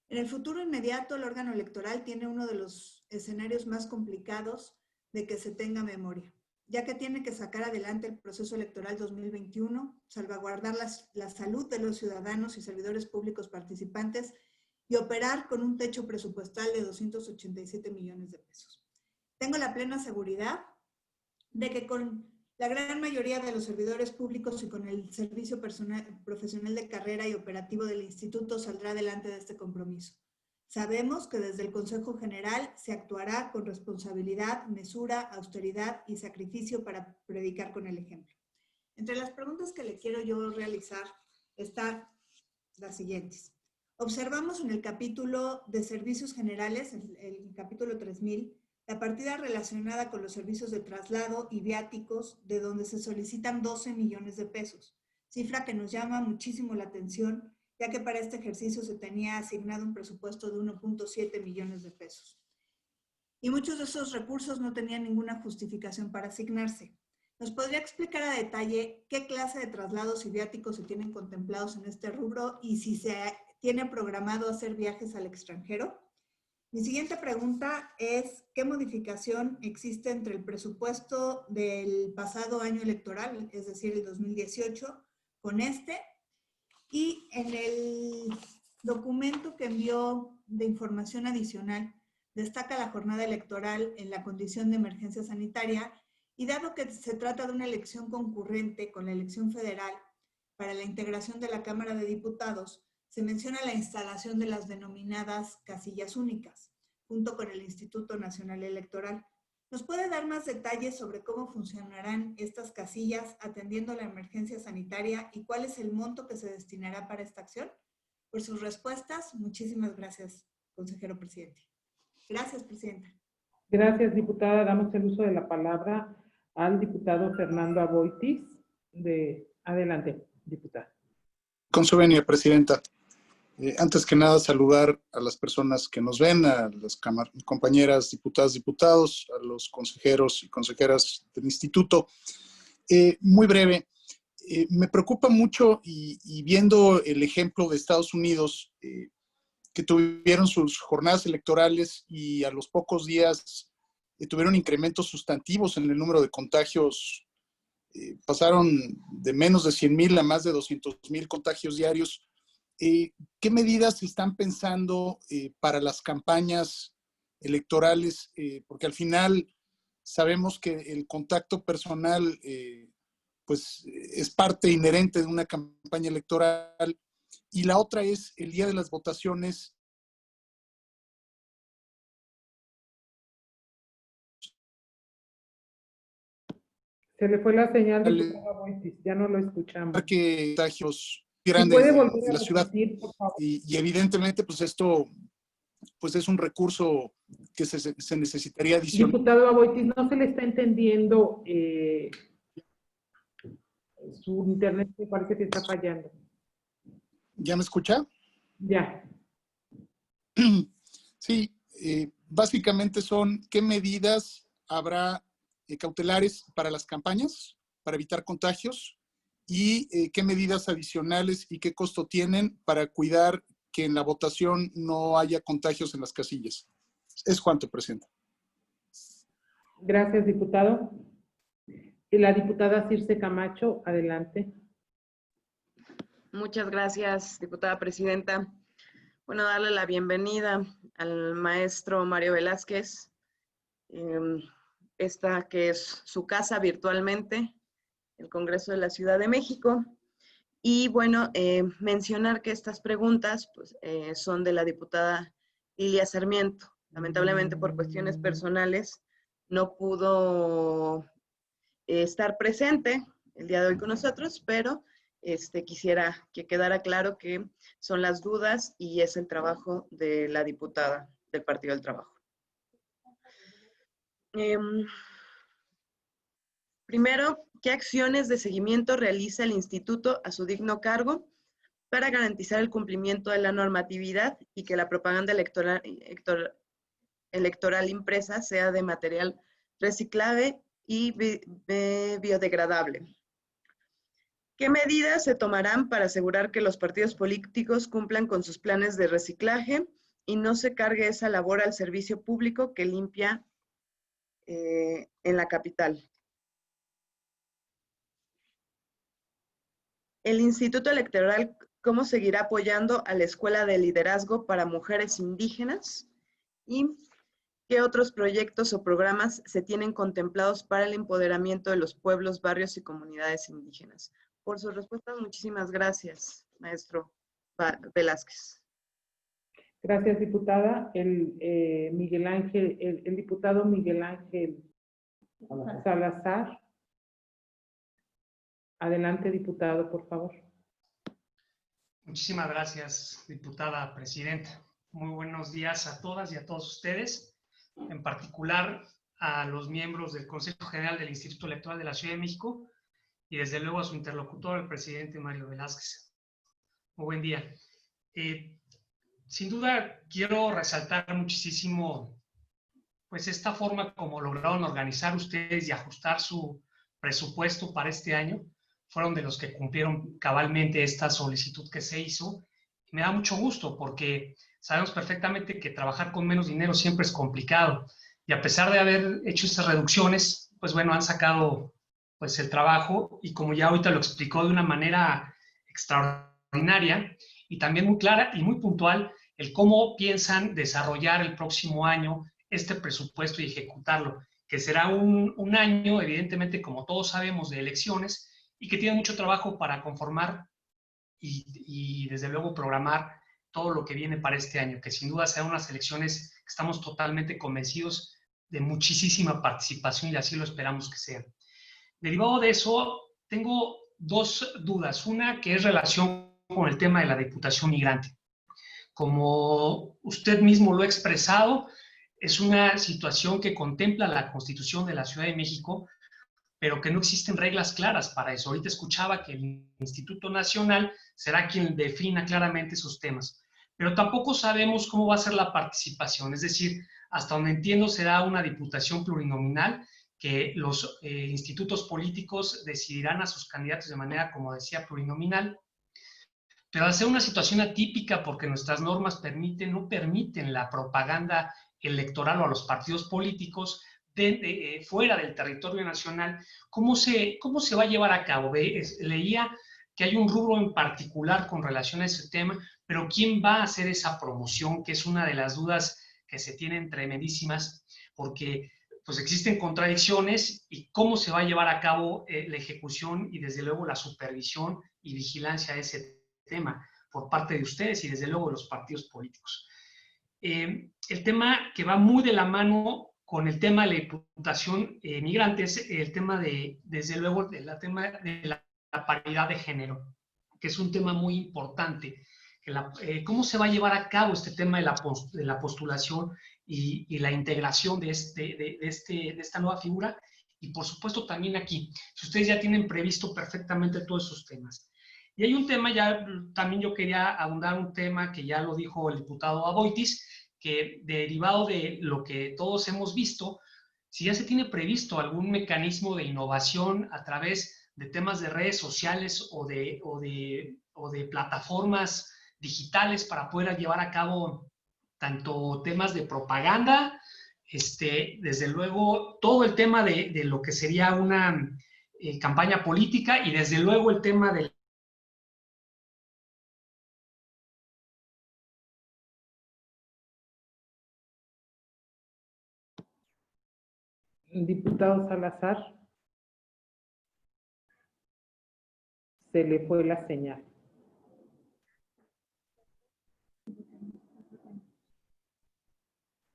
En el futuro inmediato, el órgano electoral tiene uno de los escenarios más complicados de que se tenga memoria, ya que tiene que sacar adelante el proceso electoral 2021, salvaguardar la salud de los ciudadanos y servidores públicos participantes y operar con un techo presupuestal de 287 millones de pesos. Tengo la plena seguridad de que con la gran mayoría de los servidores públicos y con el servicio profesional de carrera y operativo del instituto saldrá adelante de este compromiso. Sabemos que desde el Consejo General se actuará con responsabilidad, mesura, austeridad y sacrificio para predicar con el ejemplo. Entre las preguntas que le quiero yo realizar están las siguientes. Observamos en el capítulo de servicios generales, el capítulo 3000, la partida relacionada con los servicios de traslado y viáticos, de donde se solicitan 12 millones de pesos, cifra que nos llama muchísimo la atención, ya que para este ejercicio se tenía asignado un presupuesto de 1.7 millones de pesos. Y muchos de esos recursos no tenían ninguna justificación para asignarse. ¿Nos podría explicar a detalle qué clase de traslados y viáticos se tienen contemplados en este rubro y si se tiene programado hacer viajes al extranjero? Mi siguiente pregunta es, ¿qué modificación existe entre el presupuesto del pasado año electoral, es decir, el 2018, con este? Y en el documento que envió de información adicional, destaca la jornada electoral en la condición de emergencia sanitaria y dado que se trata de una elección concurrente con la elección federal para la integración de la Cámara de Diputados, se menciona la instalación de las denominadas casillas únicas, junto con el Instituto Nacional Electoral. ¿Nos puede dar más detalles sobre cómo funcionarán estas casillas atendiendo la emergencia sanitaria y cuál es el monto que se destinará para esta acción? Por sus respuestas, muchísimas gracias, consejero presidente. Gracias, presidenta. Gracias, diputada. Damos el uso de la palabra al diputado Fernando Aboitiz. Adelante, diputada. Con su venia, presidenta. Antes que nada, saludar a las personas que nos ven, a las compañeras diputadas, diputados, a los consejeros y consejeras del instituto. Muy breve, me preocupa mucho y viendo el ejemplo de Estados Unidos, que tuvieron sus jornadas electorales y a los pocos días tuvieron incrementos sustantivos en el número de contagios, pasaron de menos de 100,000 a más de 200,000 contagios diarios. ¿Qué medidas se están pensando para las campañas electorales? Porque al final sabemos que el contacto personal pues es parte inherente de una campaña electoral. Y la otra es el día de las votaciones. Se le fue la señal, diputado Aboitiz, ya no lo escuchamos. Que contagios ¿Sí grandes puede de volver a la ciudad. repetir, por favor? Y evidentemente, pues esto pues es un recurso que se necesitaría adicional. Diputado Aboitiz, no se le está entendiendo, su internet me parece que está fallando. ¿Ya me escucha? Ya. Sí, básicamente son qué medidas habrá cautelares para las campañas para evitar contagios y qué medidas adicionales y qué costo tienen para cuidar que en la votación no haya contagios en las casillas. Es cuanto, Presidenta. Gracias, diputado. Y la diputada Circe Camacho, adelante. Muchas gracias, diputada presidenta. Bueno, darle la bienvenida al maestro Mario Velázquez. Esta que es su casa virtualmente, el Congreso de la Ciudad de México. Y bueno, mencionar que estas preguntas pues, son de la diputada Lilia Sarmiento. Lamentablemente por cuestiones personales no pudo estar presente el día de hoy con nosotros, pero quisiera que quedara claro que son las dudas y es el trabajo de la diputada del Partido del Trabajo. Primero, ¿qué acciones de seguimiento realiza el instituto a su digno cargo para garantizar el cumplimiento de la normatividad y que la propaganda electoral impresa sea de material reciclable y biodegradable? ¿Qué medidas se tomarán para asegurar que los partidos políticos cumplan con sus planes de reciclaje y no se cargue esa labor al servicio público que limpia en la capital? El Instituto Electoral, ¿cómo seguirá apoyando a la Escuela de Liderazgo para Mujeres Indígenas? ¿Y qué otros proyectos o programas se tienen contemplados para el empoderamiento de los pueblos, barrios y comunidades indígenas? Por sus respuestas, muchísimas gracias, maestro Velázquez. Gracias, diputada. El diputado Miguel Ángel Salazar. Adelante, diputado, por favor. Muchísimas gracias, diputada presidenta. Muy buenos días a todas y a todos ustedes, en particular a los miembros del Consejo General del Instituto Electoral de la Ciudad de México y desde luego a su interlocutor, el presidente Mario Velázquez. Muy buen día. Sin duda quiero resaltar muchísimo pues esta forma como lograron organizar ustedes y ajustar su presupuesto para este año. Fueron de los que cumplieron cabalmente esta solicitud que se hizo. Y me da mucho gusto porque sabemos perfectamente que trabajar con menos dinero siempre es complicado. Y a pesar de haber hecho estas reducciones, pues bueno, han sacado pues el trabajo y como ya ahorita lo explicó de una manera extraordinaria y también muy clara y muy puntual el cómo piensan desarrollar el próximo año este presupuesto y ejecutarlo, que será un año, evidentemente, como todos sabemos, de elecciones, y que tiene mucho trabajo para conformar y desde luego programar todo lo que viene para este año, que sin duda serán unas elecciones que estamos totalmente convencidos de muchísima participación y así lo esperamos que sean. Derivado de eso, tengo dos dudas. Una que es relación con el tema de la Diputación Migrante. Como usted mismo lo ha expresado, es una situación que contempla la Constitución de la Ciudad de México, pero que no existen reglas claras para eso. Ahorita escuchaba que el Instituto Nacional será quien defina claramente esos temas, pero tampoco sabemos cómo va a ser la participación, es decir, hasta donde entiendo será una diputación plurinominal que los institutos políticos decidirán a sus candidatos de manera, como decía, plurinominal, pero al ser una situación atípica porque nuestras normas no permiten la propaganda electoral o a los partidos políticos fuera del territorio nacional, ¿cómo se va a llevar a cabo? Leía que hay un rubro en particular con relación a ese tema, pero ¿quién va a hacer esa promoción? Que es una de las dudas que se tienen tremendísimas, porque pues existen contradicciones y cómo se va a llevar a cabo la ejecución y desde luego la supervisión y vigilancia de ese tema por parte de ustedes y desde luego de los partidos políticos. El tema que va muy de la mano con el tema de la diputación migrante es el tema desde luego, tema de la paridad de género, que es un tema muy importante. ¿Cómo se va a llevar a cabo este tema de la postulación y la integración de esta nueva figura? Y por supuesto también aquí, si ustedes ya tienen previsto perfectamente todos esos temas. Y hay un tema, ya también yo quería abundar un tema que ya lo dijo el diputado Aboitis, que derivado de lo que todos hemos visto, si ya se tiene previsto algún mecanismo de innovación a través de temas de redes sociales o de plataformas digitales para poder llevar a cabo tanto temas de propaganda, desde luego todo el tema de lo que sería una campaña política y desde luego el tema del Diputado Salazar, se le fue la señal.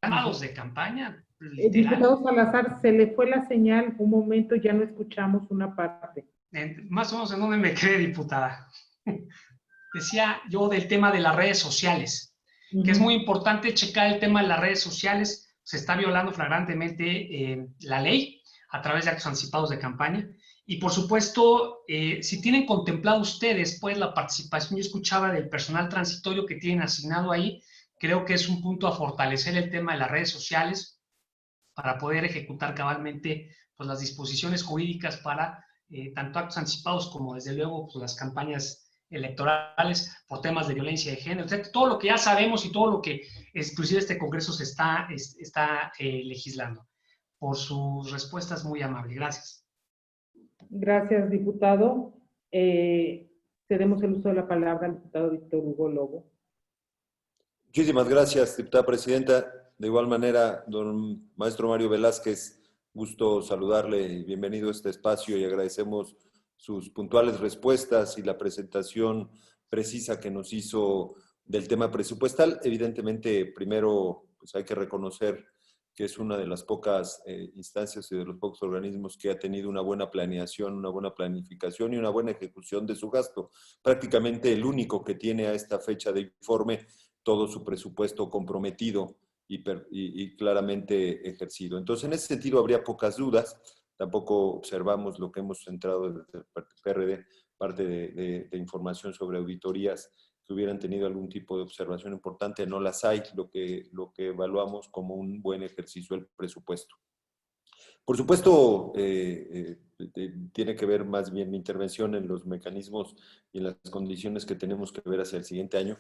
llamados de campaña, Diputado Salazar, se le fue la señal, un momento, ya no escuchamos una parte. Más o menos en dónde me quedé, diputada. Decía yo del tema de las redes sociales, que es muy importante checar el tema de las redes sociales. Se está violando flagrantemente la ley a través de actos anticipados de campaña. Y por supuesto, si tienen contemplado ustedes pues la participación, yo escuchaba del personal transitorio que tienen asignado ahí, creo que es un punto a fortalecer el tema de las redes sociales para poder ejecutar cabalmente pues, las disposiciones jurídicas para tanto actos anticipados como desde luego pues, las campañas electorales por temas de violencia de género, o sea, todo lo que ya sabemos y todo lo que inclusive este Congreso se está legislando. Por sus respuestas muy amables. Gracias. Gracias, diputado. Cedemos el uso de la palabra al diputado Víctor Hugo Lobo. Muchísimas gracias, diputada presidenta. De igual manera, don maestro Mario Velázquez, gusto saludarle y bienvenido a este espacio y agradecemos sus puntuales respuestas y la presentación precisa que nos hizo del tema presupuestal. Evidentemente, primero, pues hay que reconocer que es una de las pocas instancias y de los pocos organismos que ha tenido una buena planeación, una buena planificación y una buena ejecución de su gasto. Prácticamente el único que tiene a esta fecha de informe todo su presupuesto comprometido y claramente ejercido. Entonces, en ese sentido habría pocas dudas. Tampoco observamos lo que hemos centrado desde el PRD, parte de información sobre auditorías que hubieran tenido algún tipo de observación importante. No las hay, lo que evaluamos como un buen ejercicio del presupuesto. Por supuesto, tiene que ver más bien mi intervención en los mecanismos y en las condiciones que tenemos que ver hacia el siguiente año.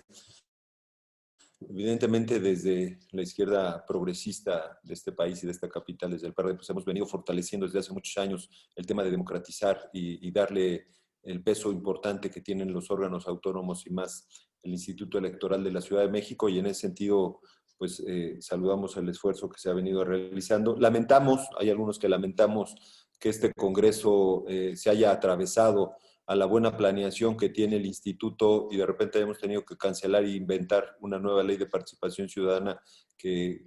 Evidentemente, desde la izquierda progresista de este país y de esta capital, desde el PRD, pues hemos venido fortaleciendo desde hace muchos años el tema de democratizar y darle el peso importante que tienen los órganos autónomos y más el Instituto Electoral de la Ciudad de México, y en ese sentido, pues saludamos el esfuerzo que se ha venido realizando. Lamentamos, hay algunos que lamentamos que este Congreso se haya atravesado a la buena planeación que tiene el instituto y de repente hemos tenido que cancelar e inventar una nueva ley de participación ciudadana que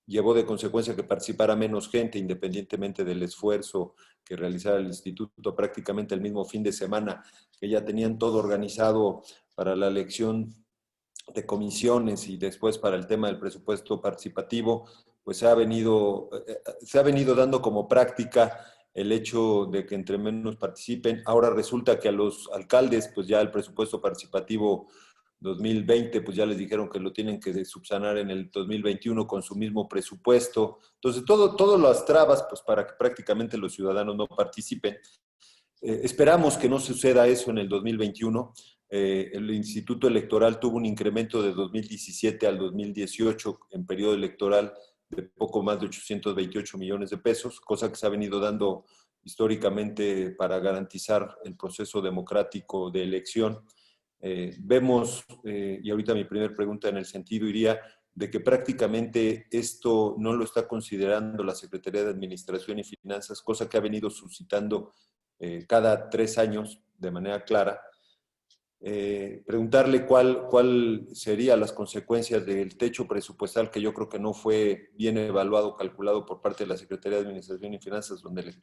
llevó de consecuencia que participara menos gente, independientemente del esfuerzo que realizara el instituto prácticamente el mismo fin de semana, que ya tenían todo organizado para la elección de comisiones y después para el tema del presupuesto participativo, pues se ha venido dando como práctica el hecho de que entre menos participen. Ahora resulta que a los alcaldes, pues ya el presupuesto participativo 2020, pues ya les dijeron que lo tienen que subsanar en el 2021 con su mismo presupuesto. Entonces, todas las trabas, pues para que prácticamente los ciudadanos no participen. Esperamos que no suceda eso en el 2021. El Instituto Electoral tuvo un incremento de 2017 al 2018 en periodo electoral de poco más de 828 millones de pesos, cosa que se ha venido dando históricamente para garantizar el proceso democrático de elección. Vemos, y ahorita mi primera pregunta en el sentido iría, de que prácticamente esto no lo está considerando la Secretaría de Administración y Finanzas, cosa que ha venido suscitando cada 3 años de manera clara. Preguntarle cuál serían las consecuencias del techo presupuestal, que yo creo que no fue bien evaluado, calculado por parte de la Secretaría de Administración y Finanzas, donde le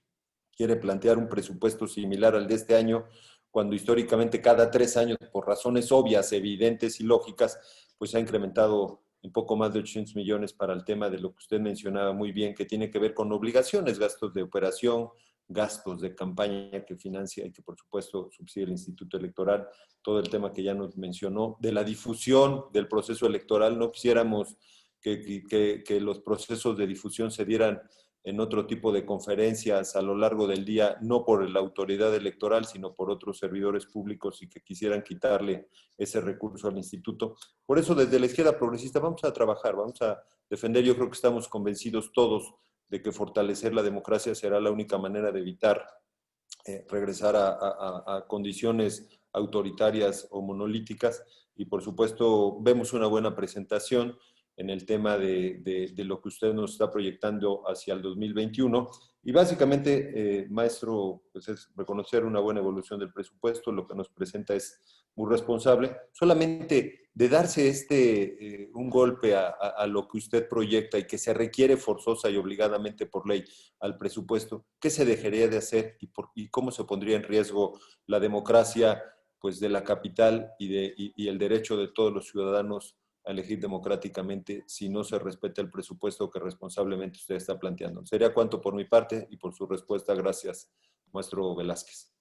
quiere plantear un presupuesto similar al de este año, cuando históricamente cada 3 años, por razones obvias, evidentes y lógicas, pues ha incrementado un poco más de 800 millones para el tema de lo que usted mencionaba muy bien, que tiene que ver con obligaciones, gastos de operación, gastos de campaña que financia y que por supuesto subsidia el Instituto Electoral, todo el tema que ya nos mencionó, de la difusión del proceso electoral. No quisiéramos que los procesos de difusión se dieran en otro tipo de conferencias a lo largo del día, no por la autoridad electoral, sino por otros servidores públicos y que quisieran quitarle ese recurso al instituto. Por eso, desde la izquierda progresista vamos a trabajar, vamos a defender. Yo creo que estamos convencidos todos de que fortalecer la democracia será la única manera de evitar regresar a condiciones autoritarias o monolíticas. Y por supuesto, vemos una buena presentación en el tema de lo que usted nos está proyectando hacia el 2021. Y básicamente, maestro, pues es reconocer una buena evolución del presupuesto. Lo que nos presenta es muy responsable. Solamente de darse un golpe a lo que usted proyecta y que se requiere forzosa y obligadamente por ley al presupuesto, ¿qué se dejaría de hacer y cómo se pondría en riesgo la democracia, pues, de la capital y el derecho de todos los ciudadanos a elegir democráticamente si no se respeta el presupuesto que responsablemente usted está planteando? Sería cuanto por mi parte y por su respuesta. Gracias, maestro Velázquez.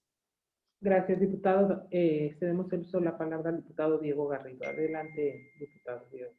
Gracias, diputado. Cedemos el uso de la palabra al diputado Diego Garrido. Adelante, diputado Diego.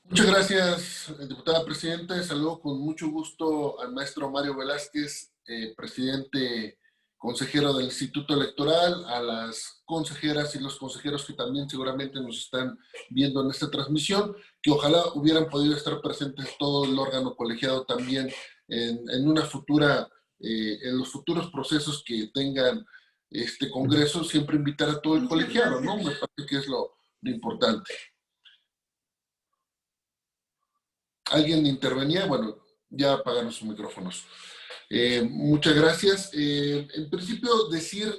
Muchas gracias, diputada presidenta. Saludo con mucho gusto al maestro Mario Velázquez, presidente consejero del Instituto Electoral, a las consejeras y los consejeros que también seguramente nos están viendo en esta transmisión, que ojalá hubieran podido estar presentes todo el órgano colegiado también en una futura, en los futuros procesos que tengan este Congreso, siempre invitar a todo el colegiado, ¿no? Me parece que es lo importante. ¿Alguien intervenía? Bueno, ya apagaron sus micrófonos. Muchas gracias. En principio, decir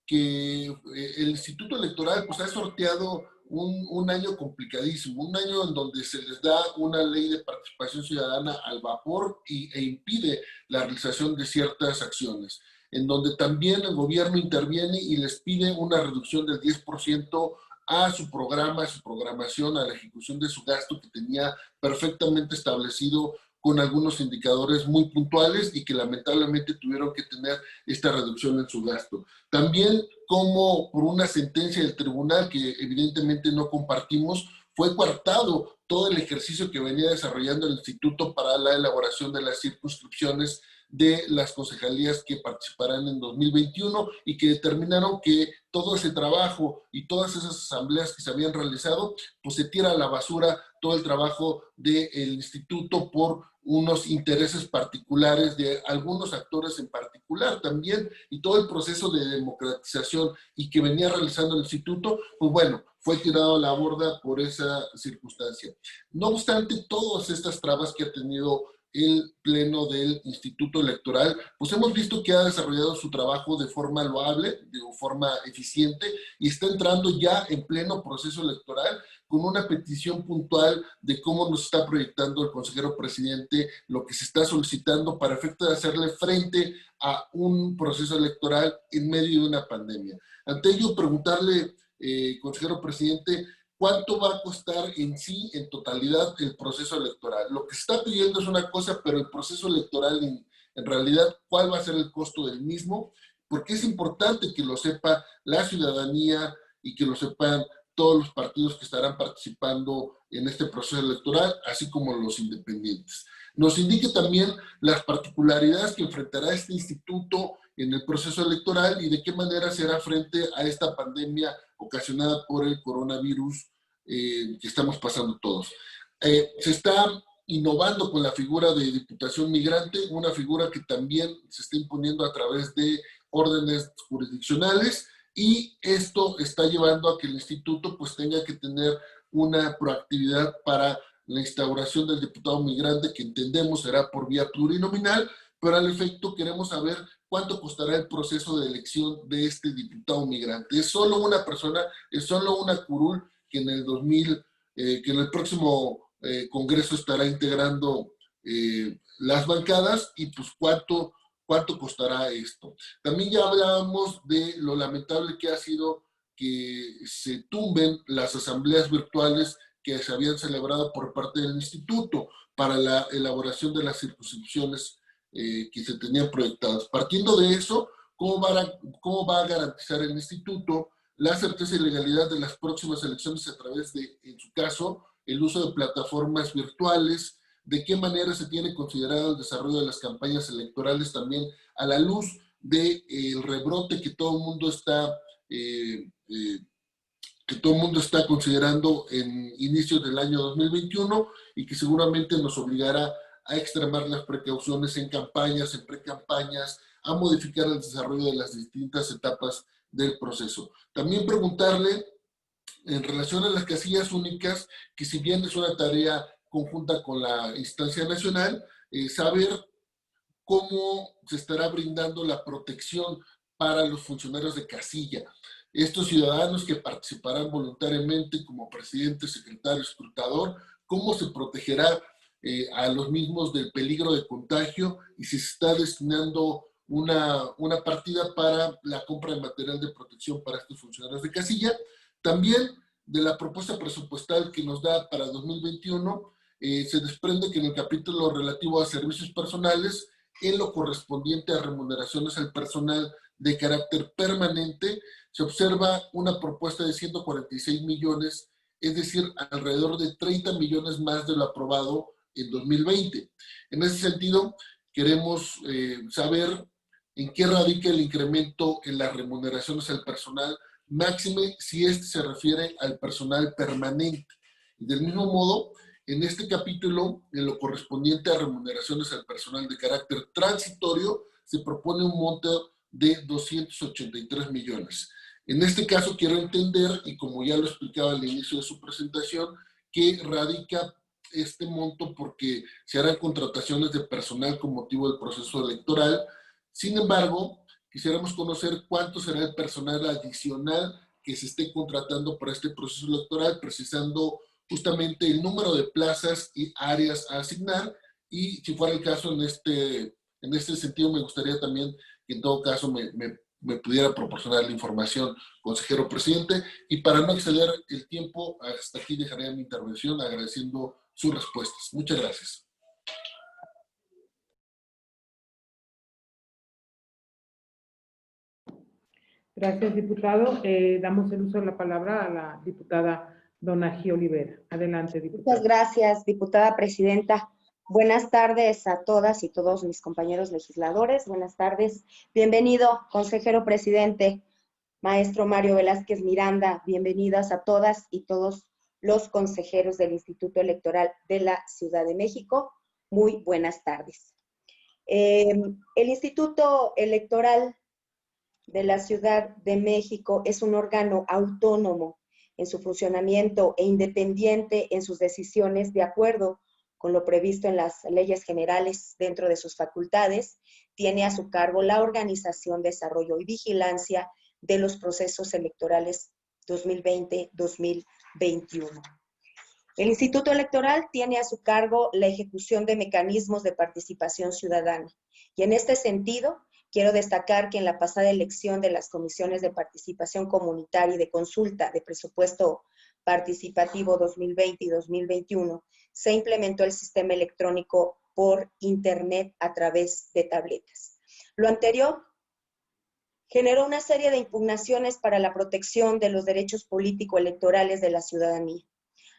que el Instituto Electoral pues, ha sorteado un año complicadísimo, un año en donde se les da una ley de participación ciudadana al vapor e impide la realización de ciertas acciones, en donde también el gobierno interviene y les pide una reducción del 10% a su programa, a su programación, a la ejecución de su gasto que tenía perfectamente establecido con algunos indicadores muy puntuales y que lamentablemente tuvieron que tener esta reducción en su gasto. También como por una sentencia del tribunal que evidentemente no compartimos, fue coartado todo el ejercicio que venía desarrollando el instituto para la elaboración de las circunscripciones de las concejalías que participarán en 2021 y que determinaron que todo ese trabajo y todas esas asambleas que se habían realizado, pues se tira a la basura todo el trabajo del instituto por unos intereses particulares de algunos actores en particular también, y todo el proceso de democratización y que venía realizando el instituto, pues bueno, fue tirado a la borda por esa circunstancia. No obstante, todas estas trabas que ha tenido el pleno del Instituto Electoral, pues hemos visto que ha desarrollado su trabajo de forma loable, de forma eficiente, y está entrando ya en pleno proceso electoral con una petición puntual de cómo nos está proyectando el consejero presidente lo que se está solicitando para efecto de hacerle frente a un proceso electoral en medio de una pandemia. Ante ello, preguntarle, consejero presidente, ¿cuánto va a costar en sí, en totalidad, el proceso electoral? Lo que se está pidiendo es una cosa, pero el proceso electoral, en realidad, ¿cuál va a ser el costo del mismo? Porque es importante que lo sepa la ciudadanía y que lo sepan todos los partidos que estarán participando en este proceso electoral, así como los independientes. Nos indique también las particularidades que enfrentará este instituto en el proceso electoral y de qué manera será frente a esta pandemia ocasionada por el coronavirus que estamos pasando todos. Se está innovando con la figura de diputación migrante, una figura que también se está imponiendo a través de órdenes jurisdiccionales, y esto está llevando a que el instituto pues tenga que tener una proactividad para la instauración del diputado migrante, que entendemos será por vía plurinominal, pero al efecto queremos saber cuánto costará el proceso de elección de este diputado migrante. Es solo una persona, es solo una curul que en el próximo Congreso estará integrando las bancadas, y pues cuánto costará esto. También ya hablábamos de lo lamentable que ha sido que se tumben las asambleas virtuales que se habían celebrado por parte del instituto para la elaboración de las circunscripciones que se tenían proyectadas. Partiendo de eso, ¿cómo va a garantizar el instituto la certeza y legalidad de las próximas elecciones a través de, en su caso, el uso de plataformas virtuales? ¿De qué manera se tiene considerado el desarrollo de las campañas electorales también a la luz del rebrote que todo el mundo está considerando en inicios del año 2021 y que seguramente nos obligará a extremar las precauciones en campañas, en precampañas, a modificar el desarrollo de las distintas etapas del proceso? También preguntarle, en relación a las casillas únicas, que si bien es una tarea conjunta con la instancia nacional, saber cómo se estará brindando la protección para los funcionarios de casilla. Estos ciudadanos que participarán voluntariamente como presidente, secretario, escrutador, ¿cómo se protegerá a los mismos del peligro de contagio y si se está destinando una partida para la compra de material de protección para estos funcionarios de casilla? También de la propuesta presupuestal que nos da para 2021, se desprende que en el capítulo relativo a servicios personales, en lo correspondiente a remuneraciones al personal de carácter permanente, se observa una propuesta de 146 millones, es decir, alrededor de 30 millones más de lo aprobado en 2020. En ese sentido, queremos saber en qué radica el incremento en las remuneraciones al personal, máxime si este se refiere al personal permanente. Y del mismo modo, en este capítulo, en lo correspondiente a remuneraciones al personal de carácter transitorio, se propone un monto de 283 millones. En este caso quiero entender, y como ya lo explicaba al inicio de su presentación, que radica este monto porque se harán contrataciones de personal con motivo del proceso electoral. Sin embargo, quisiéramos conocer cuánto será el personal adicional que se esté contratando para este proceso electoral, precisando justamente el número de plazas y áreas a asignar, y si fuera el caso en este sentido, me gustaría también que en todo caso me pudiera proporcionar la información, consejero presidente, y para no exceder el tiempo, hasta aquí dejaré mi intervención agradeciendo sus respuestas. Muchas gracias. Gracias, diputado. Damos el uso de la palabra a la diputada Donají Olivera. Adelante, diputada. Muchas gracias, diputada presidenta. Buenas tardes a todas y todos mis compañeros legisladores. Buenas tardes. Bienvenido, consejero presidente, maestro Mario Velázquez Miranda. Bienvenidas a todas y todos los consejeros del Instituto Electoral de la Ciudad de México. Muy buenas tardes. El Instituto Electoral de la Ciudad de México es un órgano autónomo en su funcionamiento e independiente en sus decisiones de acuerdo con lo previsto en las leyes generales. Dentro de sus facultades, tiene a su cargo la organización, desarrollo y vigilancia de los procesos electorales 2020-2021. El Instituto Electoral tiene a su cargo la ejecución de mecanismos de participación ciudadana. Y en este sentido, quiero destacar que en la pasada elección de las comisiones de participación comunitaria y de consulta de presupuesto participativo 2020 y 2021, se implementó el sistema electrónico por Internet a través de tabletas. Lo anterior generó una serie de impugnaciones para la protección de los derechos político-electorales de la ciudadanía.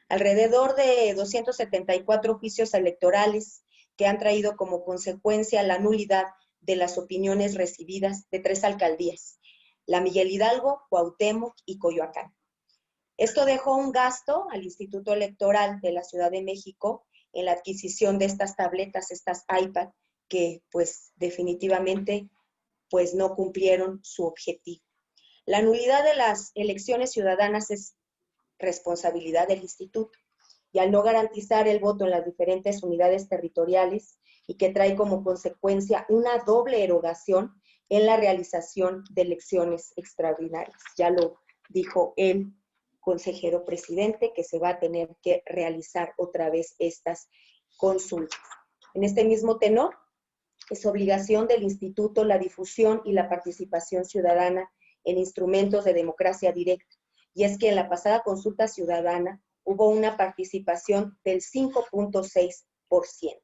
Alrededor de 274 juicios electorales que han traído como consecuencia la nulidad de las opiniones recibidas de 3 alcaldías, la Miguel Hidalgo, Cuauhtémoc y Coyoacán. Esto dejó un gasto al Instituto Electoral de la Ciudad de México en la adquisición de estas tabletas, estas iPad, que pues definitivamente pues no cumplieron su objetivo. La nulidad de las elecciones ciudadanas es responsabilidad del instituto, y al no garantizar el voto en las diferentes unidades territoriales, y que trae como consecuencia una doble erogación en la realización de elecciones extraordinarias. Ya lo dijo el consejero presidente, que se va a tener que realizar otra vez estas consultas. En este mismo tenor, es obligación del instituto la difusión y la participación ciudadana en instrumentos de democracia directa. Y es que en la pasada consulta ciudadana hubo una participación del 5.6%.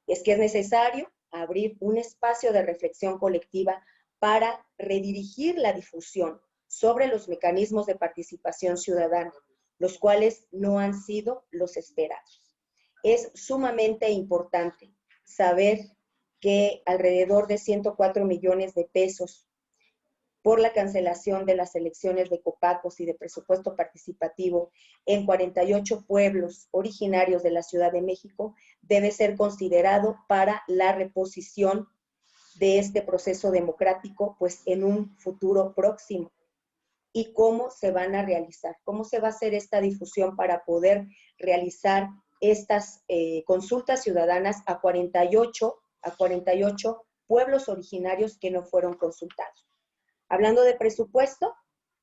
Es que es necesario abrir un espacio de reflexión colectiva para redirigir la difusión sobre los mecanismos de participación ciudadana, los cuales no han sido los esperados. Es sumamente importante saber que alrededor de 104 millones de pesos por la cancelación de las elecciones de Copacos y de presupuesto participativo en 48 pueblos originarios de la Ciudad de México debe ser considerado para la reposición de este proceso democrático, pues en un futuro próximo. ¿Y cómo se van a realizar? ¿Cómo se va a hacer esta difusión para poder realizar estas consultas ciudadanas a 48 pueblos originarios que no fueron consultados? Hablando de presupuesto,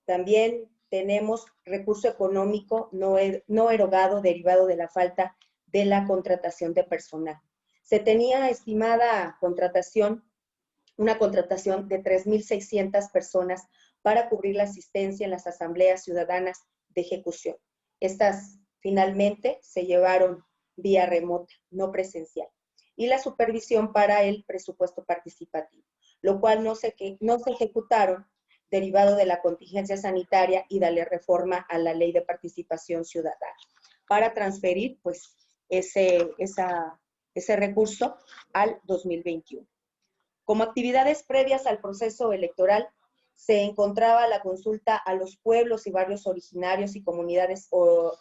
también tenemos recurso económico no erogado derivado de la falta de la contratación de personal. Se tenía estimada una contratación de 3,600 personas para cubrir la asistencia en las asambleas ciudadanas de ejecución. Estas finalmente se llevaron vía remota, no presencial. Y la supervisión para el presupuesto participativo, lo cual no se ejecutaron derivado de la contingencia sanitaria y de la reforma a la Ley de Participación Ciudadana, para transferir pues ese recurso al 2021. Como actividades previas al proceso electoral, se encontraba la consulta a los pueblos y barrios originarios y comunidades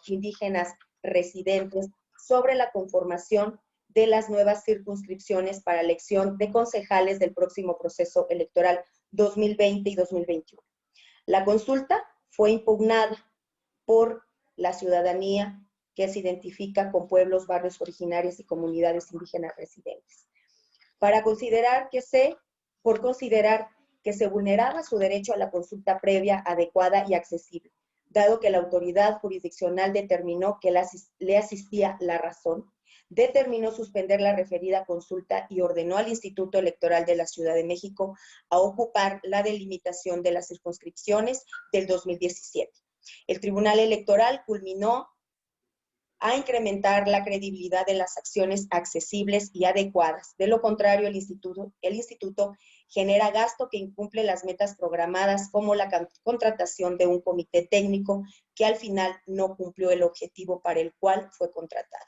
indígenas residentes sobre la conformación de las nuevas circunscripciones para elección de concejales del próximo proceso electoral 2020 y 2021. La consulta fue impugnada por la ciudadanía que se identifica con pueblos, barrios originarios y comunidades indígenas residentes, por considerar que se vulneraba su derecho a la consulta previa, adecuada y accesible, dado que la autoridad jurisdiccional determinó que le asistía la razón, determinó suspender la referida consulta y ordenó al Instituto Electoral de la Ciudad de México a ocupar la delimitación de las circunscripciones del 2017. El Tribunal Electoral culminó a incrementar la credibilidad de las acciones accesibles y adecuadas. De lo contrario, el instituto genera gasto que incumple las metas programadas, como la contratación de un comité técnico que al final no cumplió el objetivo para el cual fue contratado.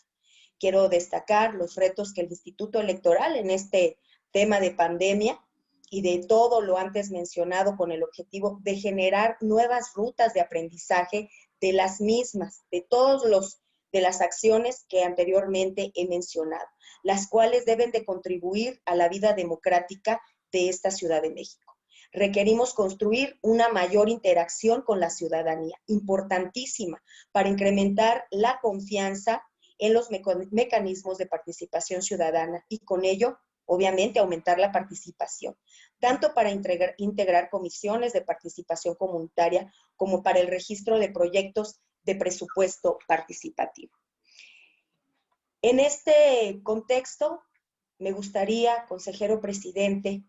Quiero destacar los retos que el Instituto Electoral en este tema de pandemia y de todo lo antes mencionado con el objetivo de generar nuevas rutas de aprendizaje de las mismas, de las acciones que anteriormente he mencionado, las cuales deben de contribuir a la vida democrática de esta Ciudad de México. Requerimos construir una mayor interacción con la ciudadanía, importantísima, para incrementar la confianza en los mecanismos de participación ciudadana y con ello, obviamente, aumentar la participación, tanto para integrar comisiones de participación comunitaria como para el registro de proyectos de presupuesto participativo. En este contexto, me gustaría, consejero presidente,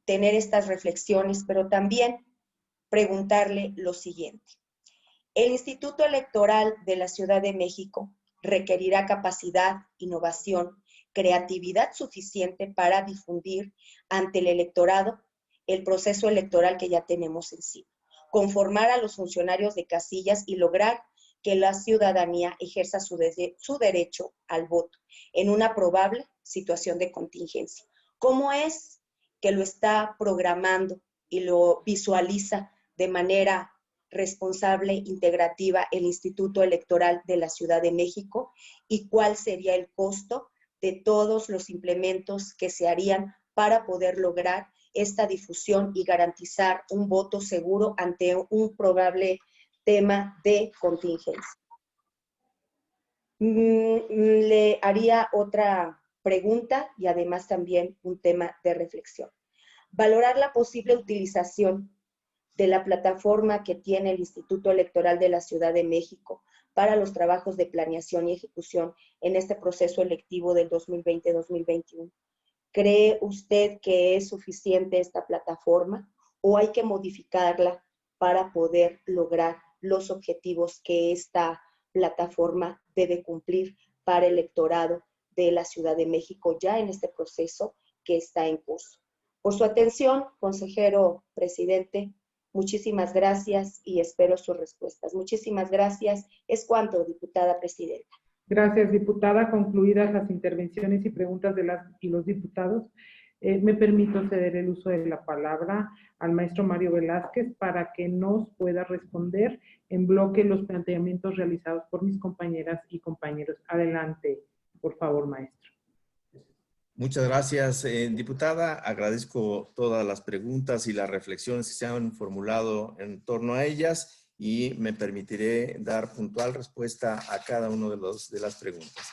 tener estas reflexiones, pero también preguntarle lo siguiente. El Instituto Electoral de la Ciudad de México requerirá capacidad, innovación, creatividad suficiente para difundir ante el electorado el proceso electoral que ya tenemos encima, conformar a los funcionarios de casillas y lograr que la ciudadanía ejerza su derecho al voto en una probable situación de contingencia. ¿Cómo es que lo está programando y lo visualiza de manera responsable, integrativa, el Instituto Electoral de la Ciudad de México? ¿Y cuál sería el costo de todos los implementos que se harían para poder lograr esta difusión y garantizar un voto seguro ante un probable tema de contingencia? Le haría otra pregunta y además también un tema de reflexión. Valorar la posible utilización de la plataforma que tiene el Instituto Electoral de la Ciudad de México para los trabajos de planeación y ejecución en este proceso electivo del 2020-2021. ¿Cree usted que es suficiente esta plataforma o hay que modificarla para poder lograr los objetivos que esta plataforma debe cumplir para el electorado de la Ciudad de México ya en este proceso que está en curso. Por su atención, consejero presidente, muchísimas gracias y espero sus respuestas. Muchísimas gracias. Es cuanto, diputada presidenta. Gracias, diputada. Concluidas las intervenciones y preguntas de las y los diputados, me permito ceder el uso de la palabra al maestro Mario Velázquez para que nos pueda responder en bloque los planteamientos realizados por mis compañeras y compañeros. Adelante, por favor, maestro. Muchas gracias, diputada. Agradezco todas las preguntas y las reflexiones que se han formulado en torno a ellas y me permitiré dar puntual respuesta a cada una de las preguntas.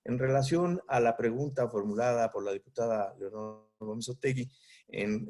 En relación a la pregunta formulada por la diputada Leonor Gómez Otegui, en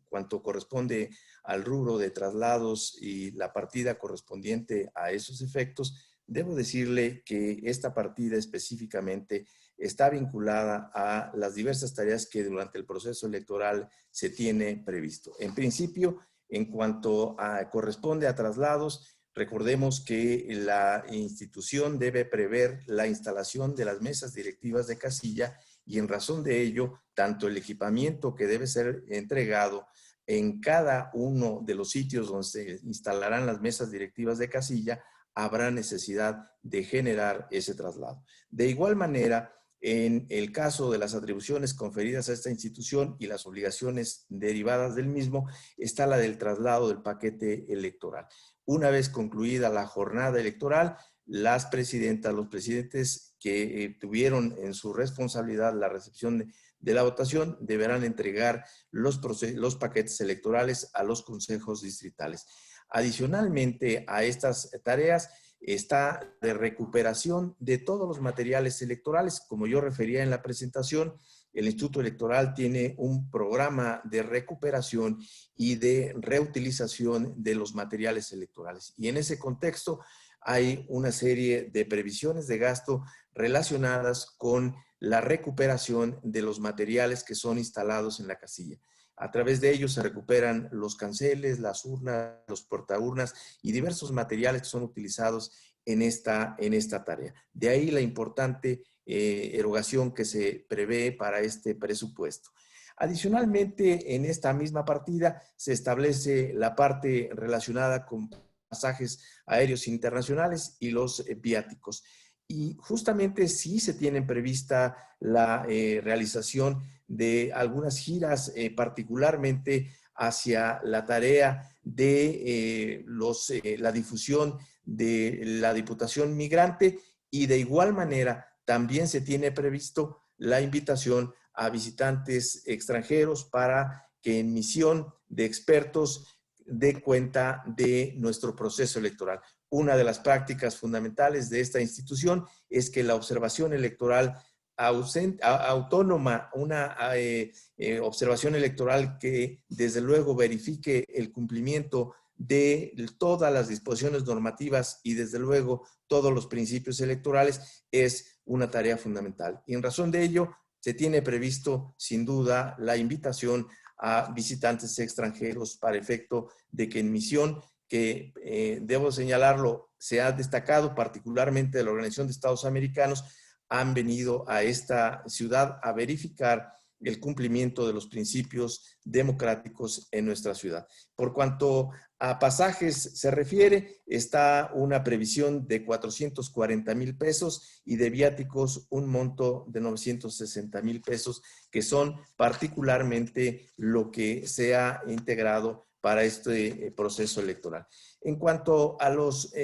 cuanto corresponde al rubro de traslados y la partida correspondiente a esos efectos, debo decirle que esta partida específicamente está vinculada a las diversas tareas que durante el proceso electoral se tiene previsto. En principio, en cuanto corresponde a traslados, recordemos que la institución debe prever la instalación de las mesas directivas de casilla y en razón de ello, tanto el equipamiento que debe ser entregado en cada uno de los sitios donde se instalarán las mesas directivas de casilla, habrá necesidad de generar ese traslado. De igual manera, en el caso de las atribuciones conferidas a esta institución y las obligaciones derivadas del mismo, está la del traslado del paquete electoral. Una vez concluida la jornada electoral, las presidentas, los presidentes que tuvieron en su responsabilidad la recepción de la votación deberán entregar los paquetes electorales a los consejos distritales. Adicionalmente a estas tareas está de recuperación de todos los materiales electorales. Como yo refería en la presentación, el Instituto Electoral tiene un programa de recuperación y de reutilización de los materiales electorales. Y en ese contexto hay una serie de previsiones de gasto relacionadas con la recuperación de los materiales que son instalados en la casilla. A través de ellos se recuperan los canceles, las urnas, los portaurnas y diversos materiales que son utilizados en esta tarea. De ahí la importante erogación que se prevé para este presupuesto. Adicionalmente, en esta misma partida se establece la parte relacionada con pasajes aéreos internacionales y los viáticos. Y justamente sí se tienen prevista la realización de algunas giras, particularmente hacia la tarea de la difusión de la Diputación Migrante y de igual manera también se tiene previsto la invitación a visitantes extranjeros para que en misión de expertos dé cuenta de nuestro proceso electoral. Una de las prácticas fundamentales de esta institución es que la observación electoral autónoma, una observación electoral que desde luego verifique el cumplimiento de todas las disposiciones normativas y desde luego todos los principios electorales es una tarea fundamental. Y en razón de ello se tiene previsto sin duda la invitación a visitantes extranjeros para efecto de que en misión que debo señalarlo, se ha destacado particularmente de la Organización de Estados Americanos, han venido a esta ciudad a verificar el cumplimiento de los principios democráticos en nuestra ciudad. Por cuanto a pasajes se refiere, está una previsión de 440,000 pesos y de viáticos un monto de 960,000 pesos, que son particularmente lo que se ha integrado para este proceso electoral. En cuanto a los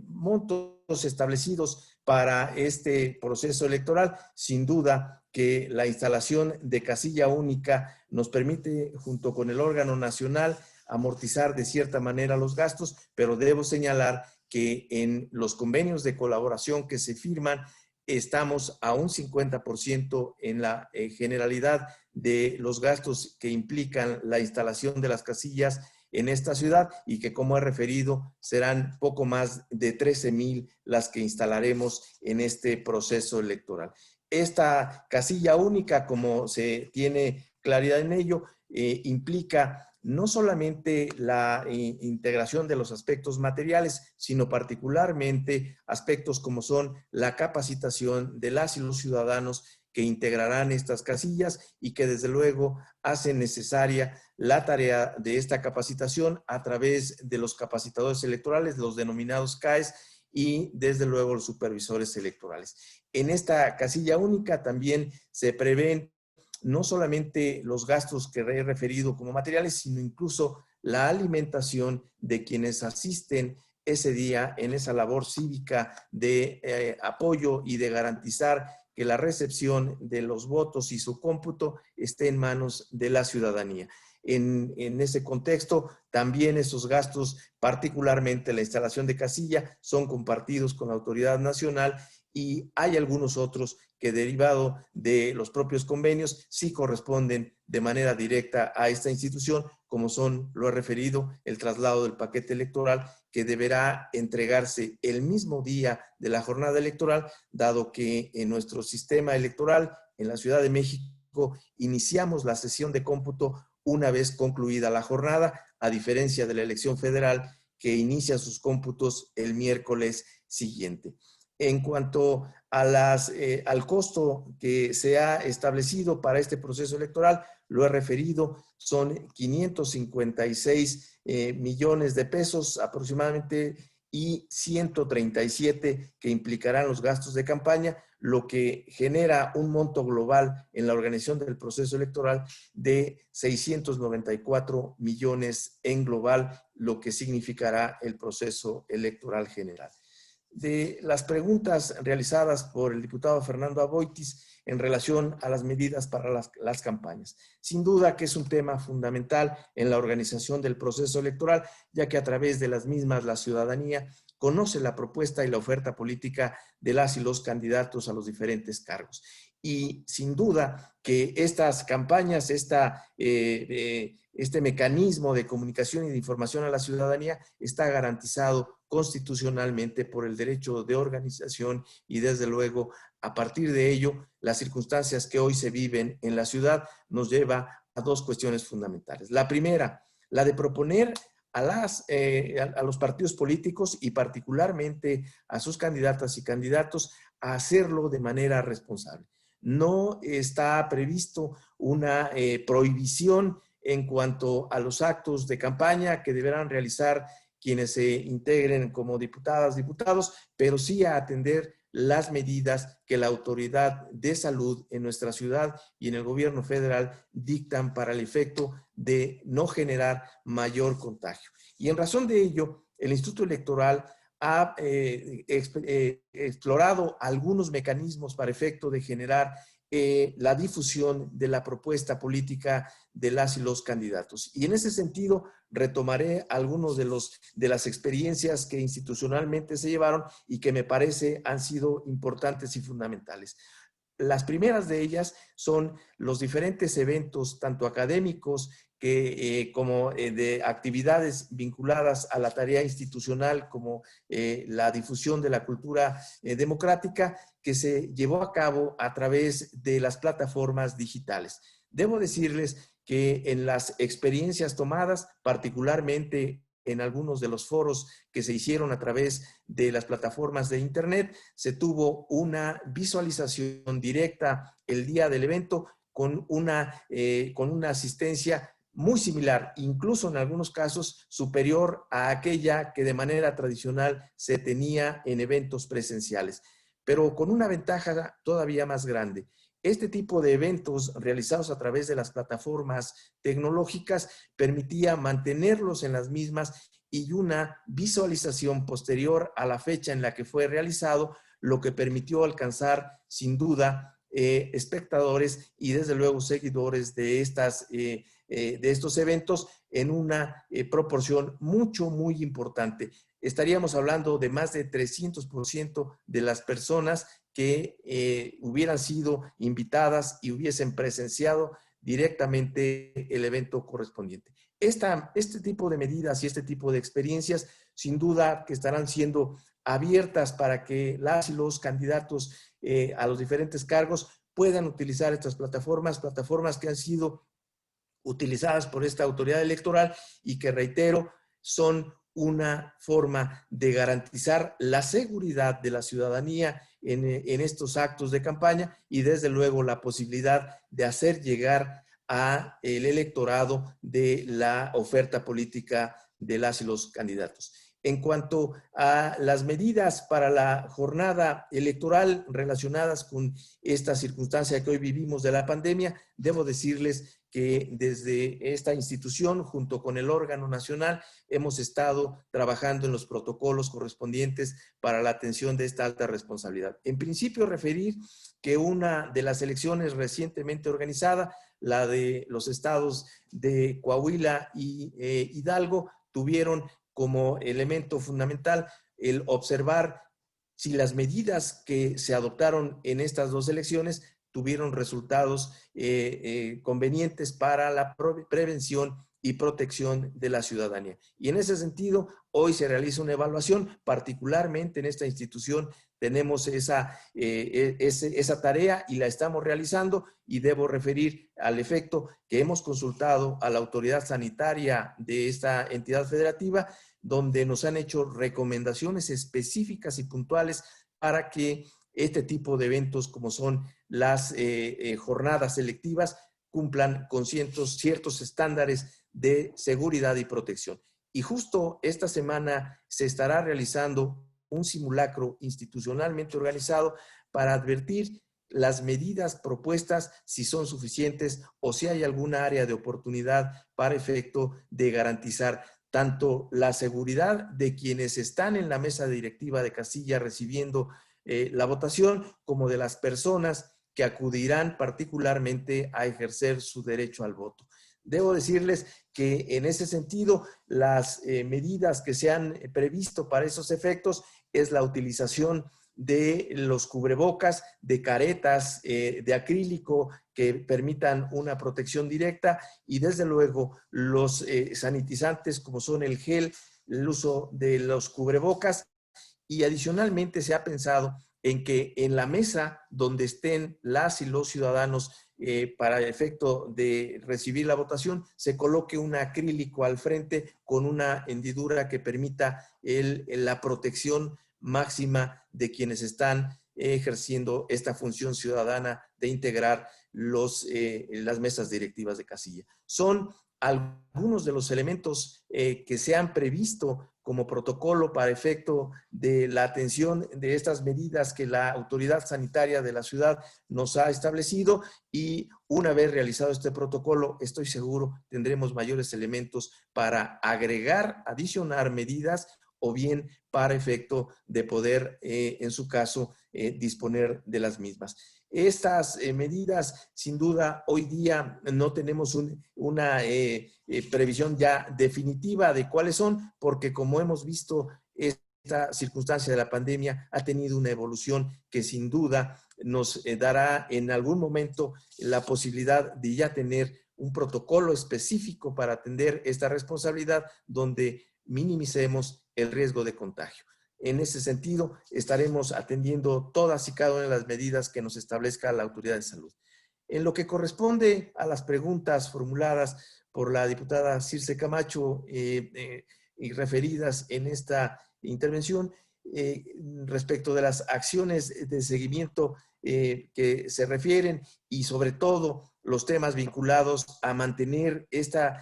montos establecidos para este proceso electoral, sin duda que la instalación de casilla única nos permite, junto con el órgano nacional, amortizar de cierta manera los gastos, pero debo señalar que en los convenios de colaboración que se firman, estamos a un 50% en la generalidad de los gastos que implican la instalación de las casillas en esta ciudad y que, como he referido, serán poco más de 13,000 las que instalaremos en este proceso electoral. Esta casilla única, como se tiene claridad en ello, implica no solamente la integración de los aspectos materiales, sino particularmente aspectos como son la capacitación de las y los ciudadanos que integrarán estas casillas y que desde luego hacen necesaria la tarea de esta capacitación a través de los capacitadores electorales, los denominados CAES, y desde luego los supervisores electorales. En esta casilla única también se prevén no solamente los gastos que he referido como materiales, sino incluso la alimentación de quienes asisten ese día en esa labor cívica de apoyo y de garantizar que la recepción de los votos y su cómputo esté en manos de la ciudadanía. En ese contexto, también esos gastos, particularmente la instalación de casilla, son compartidos con la autoridad nacional y hay algunos otros que, derivado de los propios convenios, sí corresponden de manera directa a esta institución, como son, lo he referido, el traslado del paquete electoral, que deberá entregarse el mismo día de la jornada electoral, dado que en nuestro sistema electoral, en la Ciudad de México, iniciamos la sesión de cómputo una vez concluida la jornada, a diferencia de la elección federal, que inicia sus cómputos el miércoles siguiente. En cuanto a al costo que se ha establecido para este proceso electoral, lo he referido, son 556 millones de pesos aproximadamente y 137 que implicarán los gastos de campaña, lo que genera un monto global en la organización del proceso electoral de 694 millones en global, lo que significará el proceso electoral general. De las preguntas realizadas por el diputado Fernando Aboitiz en relación a las medidas para las campañas. Sin duda que es un tema fundamental en la organización del proceso electoral, ya que a través de las mismas la ciudadanía conoce la propuesta y la oferta política de las y los candidatos a los diferentes cargos. Y sin duda que estas campañas, este mecanismo de comunicación y de información a la ciudadanía está garantizado constitucionalmente por el derecho de organización y desde luego a partir de ello las circunstancias que hoy se viven en la ciudad nos lleva a dos cuestiones fundamentales. La primera, la de proponer a los partidos políticos y particularmente a sus candidatas y candidatos a hacerlo de manera responsable. No está previsto una prohibición en cuanto a los actos de campaña que deberán realizar quienes se integren como diputadas, diputados, pero sí a atender las medidas que la autoridad de salud en nuestra ciudad y en el gobierno federal dictan para el efecto de no generar mayor contagio. Y en razón de ello, el Instituto Electoral ha explorado algunos mecanismos para efecto de generar la difusión de la propuesta política de las y los candidatos. Y en ese sentido, retomaré algunos de las experiencias que institucionalmente se llevaron y que me parece han sido importantes y fundamentales. Las primeras de ellas son los diferentes eventos, tanto académicos como de actividades vinculadas a la tarea institucional, como la difusión de la cultura democrática, que se llevó a cabo a través de las plataformas digitales. Debo decirles que en las experiencias tomadas, particularmente en algunos de los foros que se hicieron a través de las plataformas de Internet, se tuvo una visualización directa el día del evento con una asistencia muy similar, incluso en algunos casos superior a aquella que de manera tradicional se tenía en eventos presenciales, pero con una ventaja todavía más grande. Este tipo de eventos realizados a través de las plataformas tecnológicas permitía mantenerlos en las mismas y una visualización posterior a la fecha en la que fue realizado, lo que permitió alcanzar sin duda espectadores y desde luego seguidores de estos eventos en una proporción muy importante. Estaríamos hablando de más de 300% de las personas que hubieran sido invitadas y hubiesen presenciado directamente el evento correspondiente. Este tipo de medidas y este tipo de experiencias, sin duda que estarán siendo abiertas para que las y los candidatos a los diferentes cargos puedan utilizar estas plataformas que han sido utilizadas por esta autoridad electoral y que, reitero, son una forma de garantizar la seguridad de la ciudadanía en estos actos de campaña y desde luego la posibilidad de hacer llegar a el electorado de la oferta política de las y los candidatos. En cuanto a las medidas para la jornada electoral relacionadas con esta circunstancia que hoy vivimos de la pandemia, debo decirles que desde esta institución, junto con el órgano nacional, hemos estado trabajando en los protocolos correspondientes para la atención de esta alta responsabilidad. En principio, referir que una de las elecciones recientemente organizada, la de los estados de Coahuila y Hidalgo, tuvieron como elemento fundamental el observar si las medidas que se adoptaron en estas dos elecciones tuvieron resultados convenientes para la prevención y protección de la ciudadanía. Y en ese sentido, hoy se realiza una evaluación, particularmente en esta institución tenemos esa tarea y la estamos realizando, y debo referir al efecto que hemos consultado a la autoridad sanitaria de esta entidad federativa, donde nos han hecho recomendaciones específicas y puntuales para que este tipo de eventos, como son las jornadas selectivas, cumplan con ciertos estándares de seguridad y protección. Y justo esta semana se estará realizando un simulacro institucionalmente organizado para advertir las medidas propuestas, si son suficientes o si hay alguna área de oportunidad para efecto de garantizar tanto la seguridad de quienes están en la mesa directiva de casilla recibiendo la votación, como de las personas que acudirán particularmente a ejercer su derecho al voto. Debo decirles que en ese sentido, las medidas que se han previsto para esos efectos es la utilización de los cubrebocas, de caretas de acrílico que permitan una protección directa, y desde luego los sanitizantes como son el gel, el uso de los cubrebocas. Y adicionalmente se ha pensado en que en la mesa donde estén las y los ciudadanos para el efecto de recibir la votación, se coloque un acrílico al frente con una hendidura que permita la protección máxima de quienes están ejerciendo esta función ciudadana de integrar las mesas directivas de casilla. Son algunos de los elementos que se han previsto como protocolo para efecto de la atención de estas medidas que la autoridad sanitaria de la ciudad nos ha establecido, y una vez realizado este protocolo, estoy seguro tendremos mayores elementos para agregar, adicionar medidas, o bien para efecto de poder, en su caso, disponer de las mismas. Estas medidas, sin duda, hoy día no tenemos una previsión ya definitiva de cuáles son, porque como hemos visto, esta circunstancia de la pandemia ha tenido una evolución que sin duda nos dará en algún momento la posibilidad de ya tener un protocolo específico para atender esta responsabilidad donde minimicemos el riesgo de contagio. En ese sentido, estaremos atendiendo todas y cada una de las medidas que nos establezca la autoridad de salud. En lo que corresponde a las preguntas formuladas por la diputada Circe Camacho y referidas en esta intervención, respecto de las acciones de seguimiento que se refieren, y sobre todo los temas vinculados a mantener estas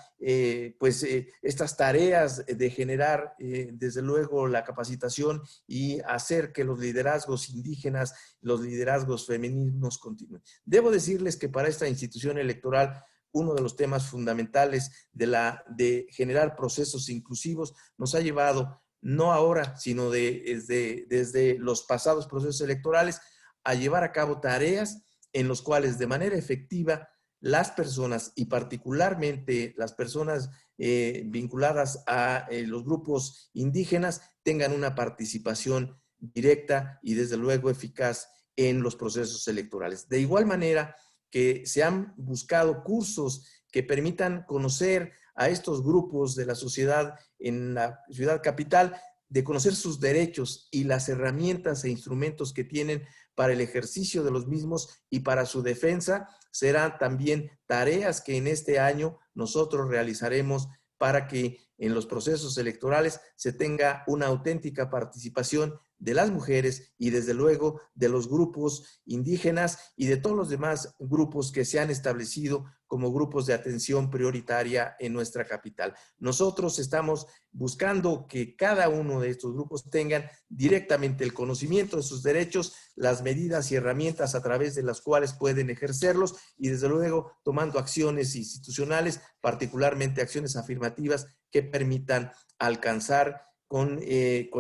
tareas de generar desde luego la capacitación y hacer que los liderazgos indígenas, los liderazgos femeninos continúen. Debo decirles que para esta institución electoral, uno de los temas fundamentales de generar procesos inclusivos nos ha llevado, no ahora, sino desde los pasados procesos electorales, a llevar a cabo tareas en los cuales de manera efectiva las personas, y particularmente las personas vinculadas a los grupos indígenas, tengan una participación directa y desde luego eficaz en los procesos electorales. De igual manera que se han buscado cursos que permitan conocer a estos grupos de la sociedad en la ciudad capital, de conocer sus derechos y las herramientas e instrumentos que tienen para el ejercicio de los mismos y para su defensa. Serán también tareas que en este año nosotros realizaremos para que en los procesos electorales se tenga una auténtica participación de las mujeres y desde luego de los grupos indígenas y de todos los demás grupos que se han establecido como grupos de atención prioritaria en nuestra capital. Nosotros estamos buscando que cada uno de estos grupos tengan directamente el conocimiento de sus derechos, las medidas y herramientas a través de las cuales pueden ejercerlos y desde luego tomando acciones institucionales, particularmente acciones afirmativas que permitan alcanzar con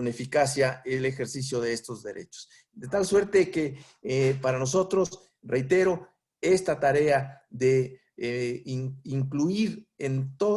eficacia el ejercicio de estos derechos. De tal suerte que para nosotros, reitero, esta tarea de incluir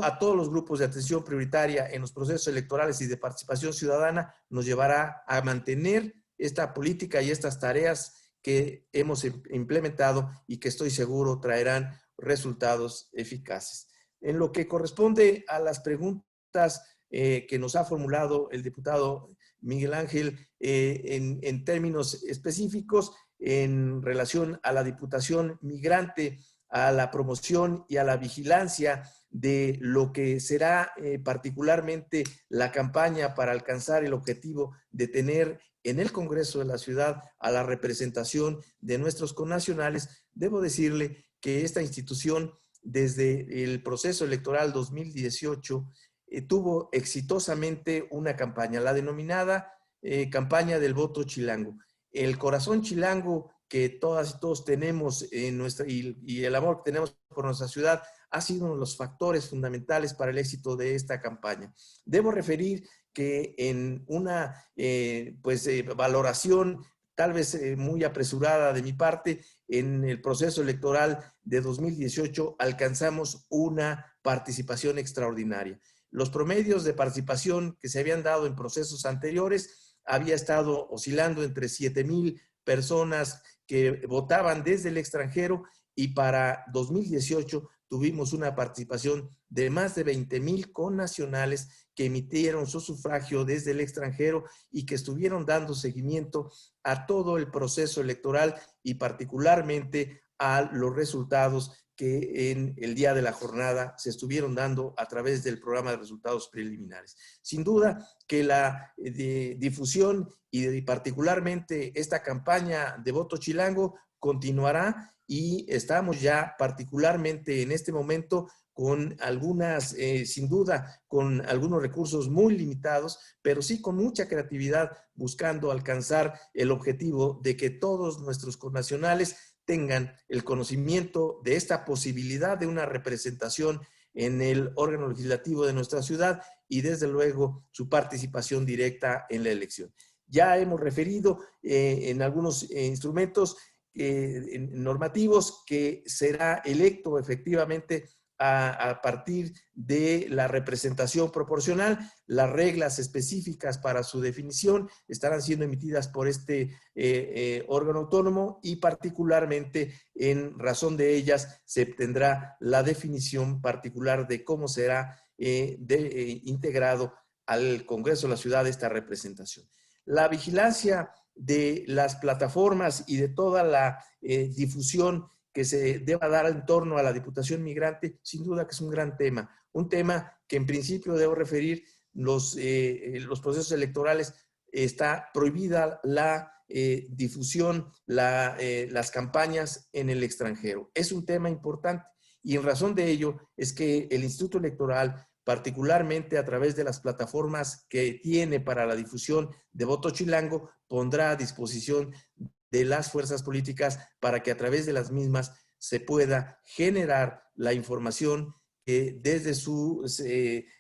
a todos los grupos de atención prioritaria en los procesos electorales y de participación ciudadana nos llevará a mantener esta política y estas tareas que hemos implementado y que estoy seguro traerán resultados eficaces. En lo que corresponde a las preguntas que nos ha formulado el diputado Miguel Ángel en términos específicos en relación a la Diputación Migrante, a la promoción y a la vigilancia de lo que será particularmente la campaña para alcanzar el objetivo de tener en el Congreso de la Ciudad a la representación de nuestros connacionales. Debo decirle que esta institución, desde el proceso electoral 2018, tuvo exitosamente una campaña, la denominada campaña del voto chilango. El corazón chilango que todas y todos tenemos en y el amor que tenemos por nuestra ciudad ha sido uno de los factores fundamentales para el éxito de esta campaña. Debo referir que en una valoración tal vez muy apresurada de mi parte, en el proceso electoral de 2018 alcanzamos una participación extraordinaria. Los promedios de participación que se habían dado en procesos anteriores había estado oscilando entre 7,000 personas que votaban desde el extranjero y para 2018 tuvimos una participación de más de 20,000 connacionales que emitieron su sufragio desde el extranjero y que estuvieron dando seguimiento a todo el proceso electoral y particularmente a los resultados que en el día de la jornada se estuvieron dando a través del programa de resultados preliminares. Sin duda que la difusión y particularmente esta campaña de voto chilango continuará y estamos ya particularmente en este momento con algunas, sin duda, con algunos recursos muy limitados, pero sí con mucha creatividad buscando alcanzar el objetivo de que todos nuestros connacionales tengan el conocimiento de esta posibilidad de una representación en el órgano legislativo de nuestra ciudad y desde luego su participación directa en la elección. Ya hemos referido en algunos instrumentos normativos que será electo efectivamente a partir de la representación proporcional. Las reglas específicas para su definición estarán siendo emitidas por este órgano autónomo y particularmente en razón de ellas se tendrá la definición particular de cómo será integrado al Congreso de la Ciudad esta representación. La vigilancia de las plataformas y de toda la difusión que se deba dar en torno a la Diputación Migrante, sin duda que es un gran tema. Un tema que en principio debo referir, los procesos electorales está prohibida la difusión, las campañas en el extranjero. Es un tema importante y en razón de ello es que el Instituto Electoral, particularmente a través de las plataformas que tiene para la difusión de voto chilango, pondrá a disposición de las fuerzas políticas para que a través de las mismas se pueda generar la información que desde sus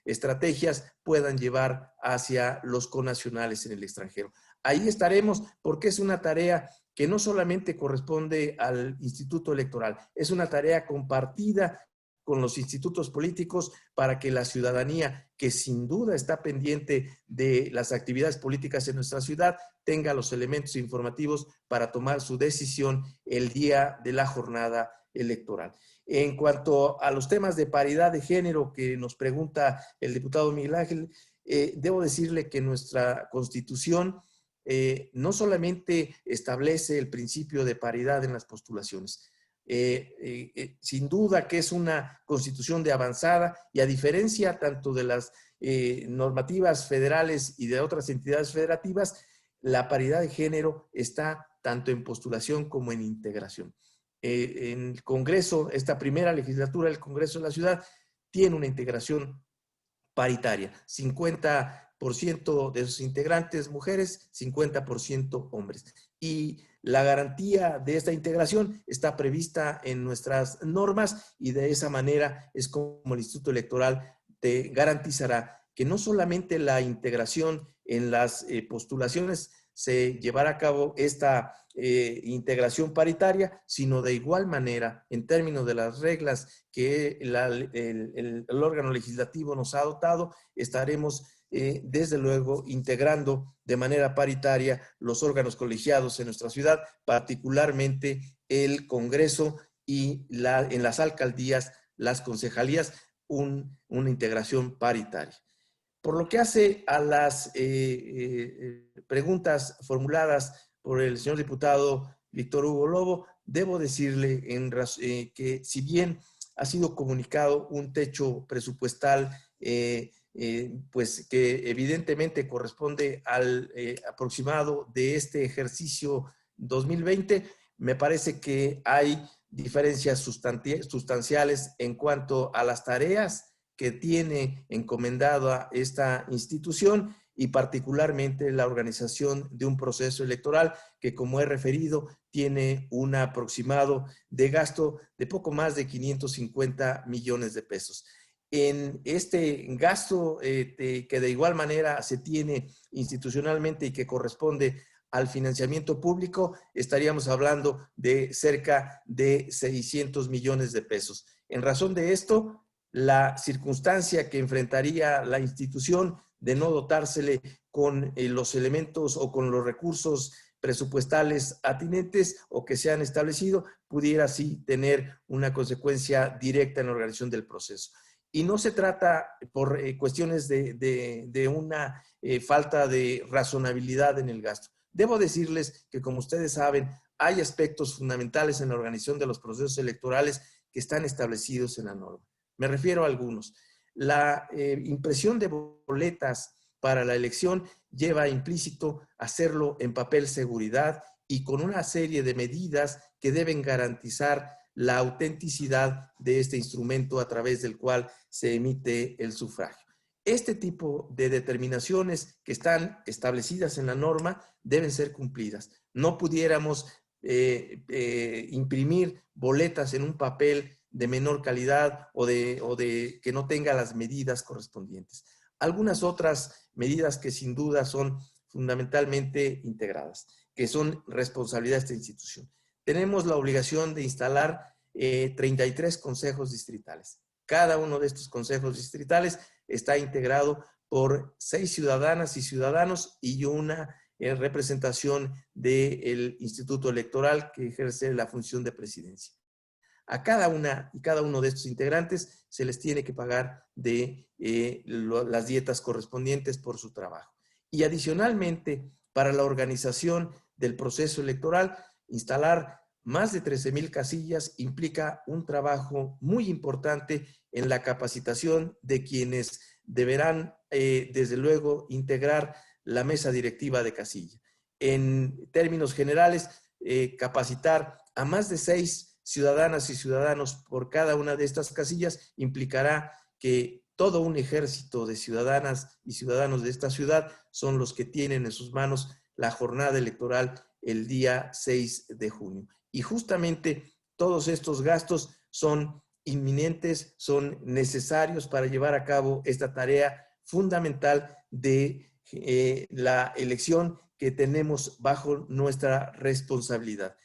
estrategias puedan llevar hacia los connacionales en el extranjero. Ahí estaremos porque es una tarea que no solamente corresponde al Instituto Electoral, es una tarea compartida con los institutos políticos para que la ciudadanía, que sin duda está pendiente de las actividades políticas en nuestra ciudad, tenga los elementos informativos para tomar su decisión el día de la jornada electoral. En cuanto a los temas de paridad de género que nos pregunta el diputado Miguel Ángel, debo decirle que nuestra Constitución no solamente establece el principio de paridad en las postulaciones, sin duda que es una constitución de avanzada y a diferencia tanto de las normativas federales y de otras entidades federativas, la paridad de género está tanto en postulación como en integración. En el Congreso, esta primera legislatura del Congreso de la Ciudad tiene una integración paritaria, 50% de sus integrantes mujeres, 50% hombres. Y la garantía de esta integración está prevista en nuestras normas y de esa manera es como el Instituto Electoral te garantizará que no solamente la integración en las postulaciones se llevará a cabo esta integración paritaria, sino de igual manera, en términos de las reglas que el órgano legislativo nos ha dotado, estaremos desde luego integrando de manera paritaria los órganos colegiados en nuestra ciudad, particularmente el Congreso y en las alcaldías, las concejalías, una integración paritaria. Por lo que hace a las preguntas formuladas por el señor diputado Víctor Hugo Lobo, debo decirle que si bien ha sido comunicado un techo presupuestal, pues que evidentemente corresponde al aproximado de este ejercicio 2020, me parece que hay diferencias sustanciales en cuanto a las tareas que tiene encomendada esta institución y particularmente la organización de un proceso electoral que, como he referido, tiene un aproximado de gasto de poco más de 550 millones de pesos. En este gasto que de igual manera se tiene institucionalmente y que corresponde al financiamiento público, estaríamos hablando de cerca de 600 millones de pesos. En razón de esto, la circunstancia que enfrentaría la institución de no dotársele con los elementos o con los recursos presupuestales atinentes o que se han establecido, pudiera sí tener una consecuencia directa en la organización del proceso. Y no se trata por cuestiones de una falta de razonabilidad en el gasto. Debo decirles que, como ustedes saben, hay aspectos fundamentales en la organización de los procesos electorales que están establecidos en la norma. Me refiero a algunos. La impresión de boletas para la elección lleva implícito hacerlo en papel seguridad y con una serie de medidas que deben garantizar la autenticidad de este instrumento a través del cual se emite el sufragio. Este tipo de determinaciones que están establecidas en la norma deben ser cumplidas. No pudiéramos imprimir boletas en un papel de menor calidad o de que no tenga las medidas correspondientes. Algunas otras medidas que sin duda son fundamentalmente integradas, que son responsabilidad de esta institución. Tenemos la obligación de instalar 33 consejos distritales. Cada uno de estos consejos distritales está integrado por 6 ciudadanas y ciudadanos y una representación del Instituto Electoral que ejerce la función de presidencia. A cada una y cada uno de estos integrantes se les tiene que pagar de las dietas correspondientes por su trabajo. Y adicionalmente, para la organización del proceso electoral, instalar más de 13,000 casillas implica un trabajo muy importante en la capacitación de quienes deberán, desde luego, integrar la mesa directiva de casilla. En términos generales, capacitar a más de 6 ciudadanas y ciudadanos por cada una de estas casillas implicará que todo un ejército de ciudadanas y ciudadanos de esta ciudad son los que tienen en sus manos la jornada electoral el día 6 de junio. Y justamente todos estos gastos son inminentes, son necesarios para llevar a cabo esta tarea fundamental de la elección que tenemos bajo nuestra responsabilidad.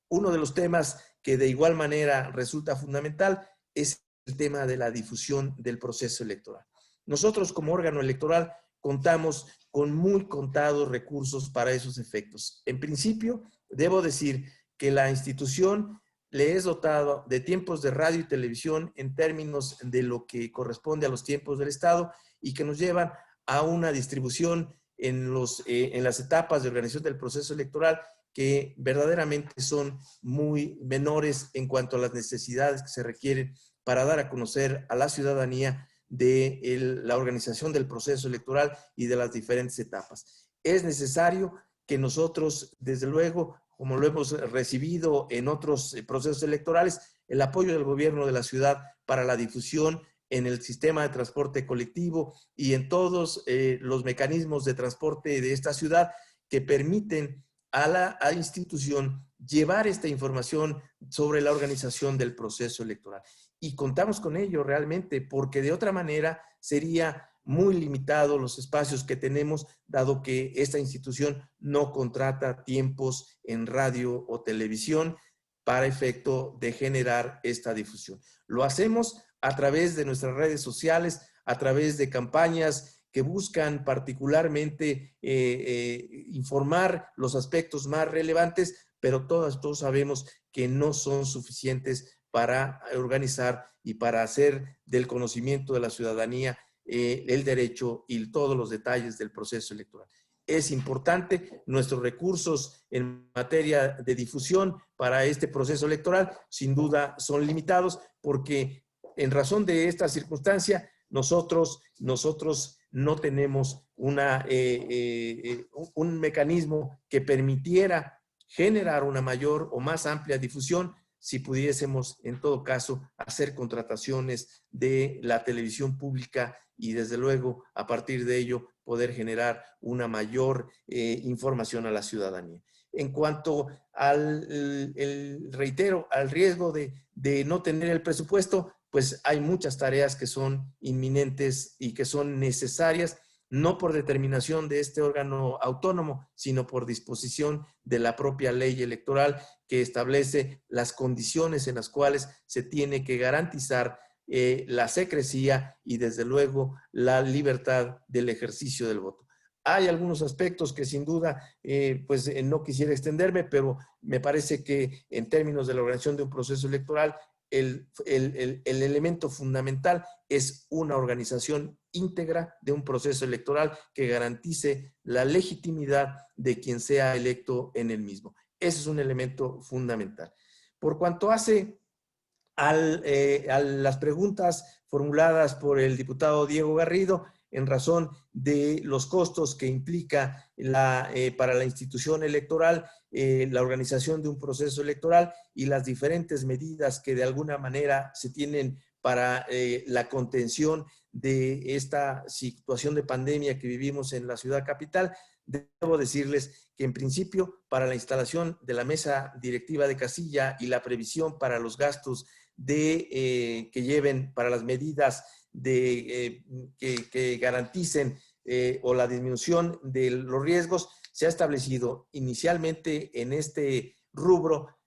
Uno de los temas que de igual manera resulta fundamental es el tema de la difusión del proceso electoral. Nosotros como órgano electoral contamos con muy contados recursos para esos efectos. En principio, debo decir que la institución le es dotado de tiempos de radio y televisión en términos de lo que corresponde a los tiempos del Estado y que nos llevan a una distribución en las etapas de organización del proceso electoral que verdaderamente son muy menores en cuanto a las necesidades que se requieren para dar a conocer a la ciudadanía de la organización del proceso electoral y de las diferentes etapas. Es necesario que nosotros, desde luego, como lo hemos recibido en otros procesos electorales, el apoyo del gobierno de la ciudad para la difusión en el sistema de transporte colectivo y en todos los mecanismos de transporte de esta ciudad que permiten a la institución llevar esta información sobre la organización del proceso electoral. Y contamos con ello realmente, porque de otra manera sería muy limitado los espacios que tenemos, dado que esta institución no contrata tiempos en radio o televisión para efecto de generar esta difusión. Lo hacemos a través de nuestras redes sociales, a través de campañas que buscan particularmente informar los aspectos más relevantes, pero todos sabemos que no son suficientes para organizar y para hacer del conocimiento de la ciudadanía el derecho y todos los detalles del proceso electoral. Es importante, nuestros recursos en materia de difusión para este proceso electoral sin duda son limitados, porque en razón de esta circunstancia nosotros no tenemos un mecanismo que permitiera generar una mayor o más amplia difusión si pudiésemos, en todo caso, hacer contrataciones de la televisión pública y, desde luego, a partir de ello, poder generar una mayor información a la ciudadanía. En cuanto reitero, al riesgo de no tener el presupuesto, pues hay muchas tareas que son inminentes y que son necesarias, no por determinación de este órgano autónomo, sino por disposición de la propia ley electoral que establece las condiciones en las cuales se tiene que garantizar la secrecía y, desde luego, la libertad del ejercicio del voto. Hay algunos aspectos que sin duda no quisiera extenderme, pero me parece que en términos de la organización de un proceso electoral, el elemento fundamental es una organización íntegra de un proceso electoral que garantice la legitimidad de quien sea electo en el mismo. Ese es un elemento fundamental. Por cuanto hace a las preguntas formuladas por el diputado Diego Garrido, en razón de los costos que implica para la institución electoral la organización de un proceso electoral y las diferentes medidas que de alguna manera se tienen para la contención de esta situación de pandemia que vivimos en la ciudad capital, debo decirles que en principio para la instalación de la mesa directiva de casilla y la previsión para los gastos que lleven para las medidas que garanticen o la disminución de los riesgos, se ha establecido inicialmente en este rubro,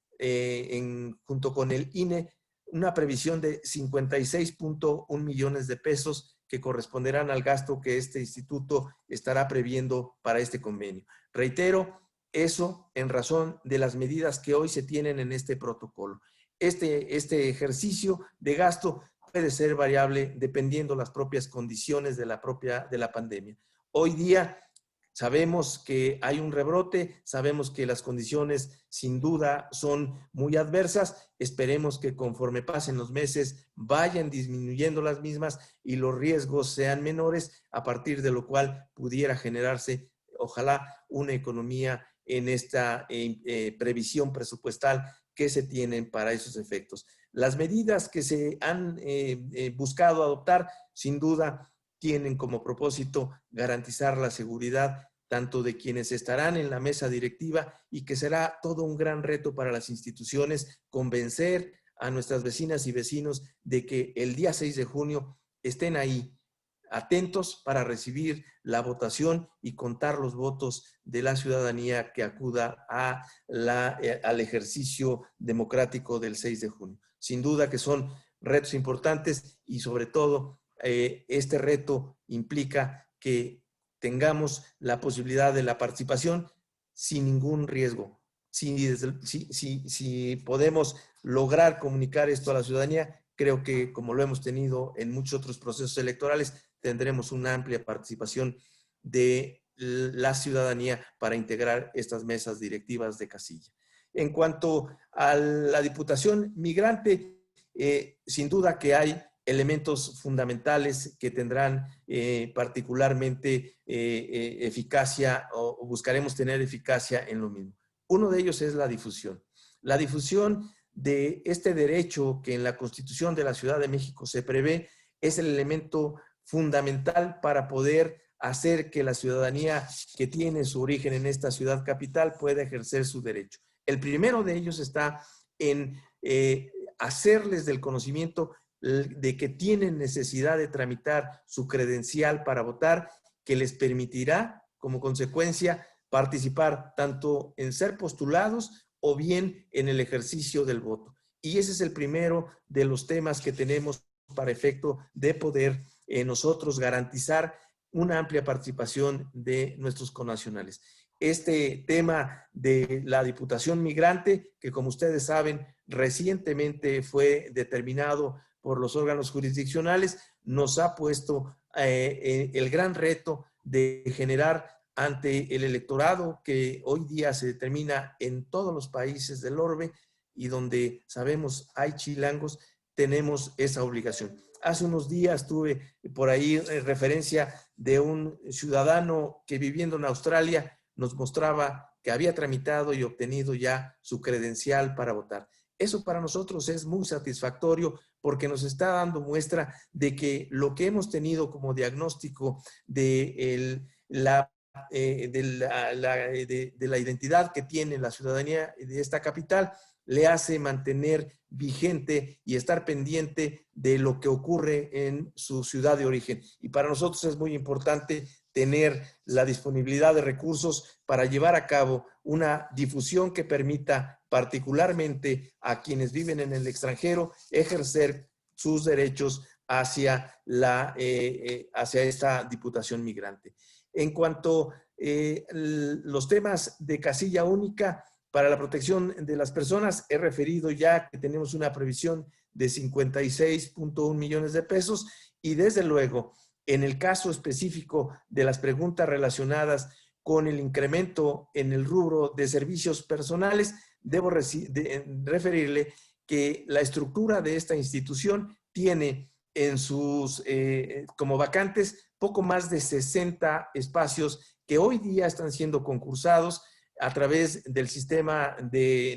junto con el INE, una previsión de 56.1 millones de pesos que corresponderán al gasto que este instituto estará previendo para este convenio. Reitero, eso en razón de las medidas que hoy se tienen en este protocolo. Este ejercicio de gasto puede ser variable dependiendo las propias condiciones de la pandemia. Hoy día sabemos que hay un rebrote, sabemos que las condiciones sin duda son muy adversas. Esperemos que conforme pasen los meses vayan disminuyendo las mismas y los riesgos sean menores, a partir de lo cual pudiera generarse, ojalá, una economía en esta previsión presupuestal que se tienen para esos efectos. Las medidas que se han buscado adoptar, sin duda, tienen como propósito garantizar la seguridad tanto de quienes estarán en la mesa directiva, y que será todo un gran reto para las instituciones convencer a nuestras vecinas y vecinos de que el día 6 de junio estén ahí, atentos para recibir la votación y contar los votos de la ciudadanía que acuda al ejercicio democrático del 6 de junio. Sin duda que son retos importantes y, sobre todo, este reto implica que tengamos la posibilidad de la participación sin ningún riesgo. Si podemos lograr comunicar esto a la ciudadanía, creo que, como lo hemos tenido en muchos otros procesos electorales, tendremos una amplia participación de la ciudadanía para integrar estas mesas directivas de casilla. En cuanto a la Diputación Migrante, sin duda que hay elementos fundamentales que tendrán particularmente eficacia o buscaremos tener eficacia en lo mismo. Uno de ellos es la difusión. La difusión de este derecho que en la Constitución de la Ciudad de México se prevé es el elemento fundamental para poder hacer que la ciudadanía que tiene su origen en esta ciudad capital pueda ejercer su derecho. El primero de ellos está en hacerles del conocimiento de que tienen necesidad de tramitar su credencial para votar, que les permitirá, como consecuencia, participar tanto en ser postulados o bien en el ejercicio del voto. Y ese es el primero de los temas que tenemos para efecto de poder nosotros garantizar una amplia participación de nuestros connacionales. Este tema de la Diputación Migrante, que como ustedes saben, recientemente fue determinado por los órganos jurisdiccionales, nos ha puesto el gran reto de generar ante el electorado que hoy día se determina en todos los países del orbe y donde sabemos hay chilangos, tenemos esa obligación. Hace unos días tuve por ahí referencia de un ciudadano que viviendo en Australia nos mostraba que había tramitado y obtenido ya su credencial para votar. Eso para nosotros es muy satisfactorio porque nos está dando muestra de que lo que hemos tenido como diagnóstico de la identidad que tiene la ciudadanía de esta capital le hace mantener vigente y estar pendiente de lo que ocurre en su ciudad de origen. Y para nosotros es muy importante tener la disponibilidad de recursos para llevar a cabo una difusión que permita particularmente a quienes viven en el extranjero ejercer sus derechos hacia esta Diputación Migrante. En cuanto a los temas de casilla única para la protección de las personas, he referido ya que tenemos una previsión de 56.1 millones de pesos y desde luego, en el caso específico de las preguntas relacionadas con el incremento en el rubro de servicios personales, debo referirle que la estructura de esta institución tiene en sus, como vacantes, poco más de 60 espacios que hoy día están siendo concursados a través del Sistema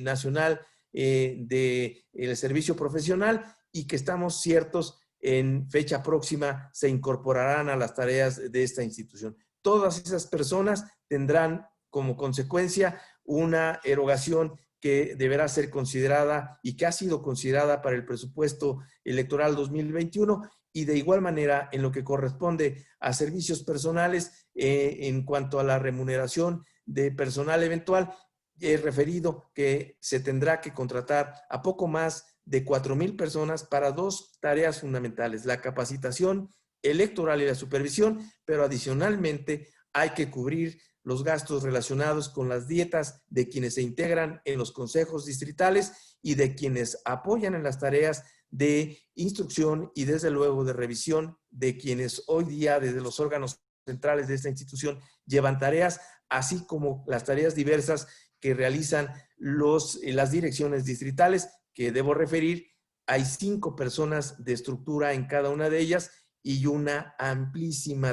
Nacional del Servicio Profesional y que estamos ciertos en fecha próxima se incorporarán a las tareas de esta institución. Todas esas personas tendrán como consecuencia una erogación que deberá ser considerada y que ha sido considerada para el presupuesto electoral 2021 y de igual manera en lo que corresponde a servicios personales en cuanto a la remuneración de personal eventual, he referido que se tendrá que contratar a poco más de 4,000 personas para dos tareas fundamentales, la capacitación electoral y la supervisión, pero adicionalmente hay que cubrir los gastos relacionados con las dietas de quienes se integran en los consejos distritales y de quienes apoyan en las tareas de instrucción y desde luego de revisión de quienes hoy día desde los órganos centrales de esta institución llevan tareas, así como las tareas diversas que realizan las direcciones distritales, que debo referir, hay 5 personas de estructura en cada una de ellas y una amplísima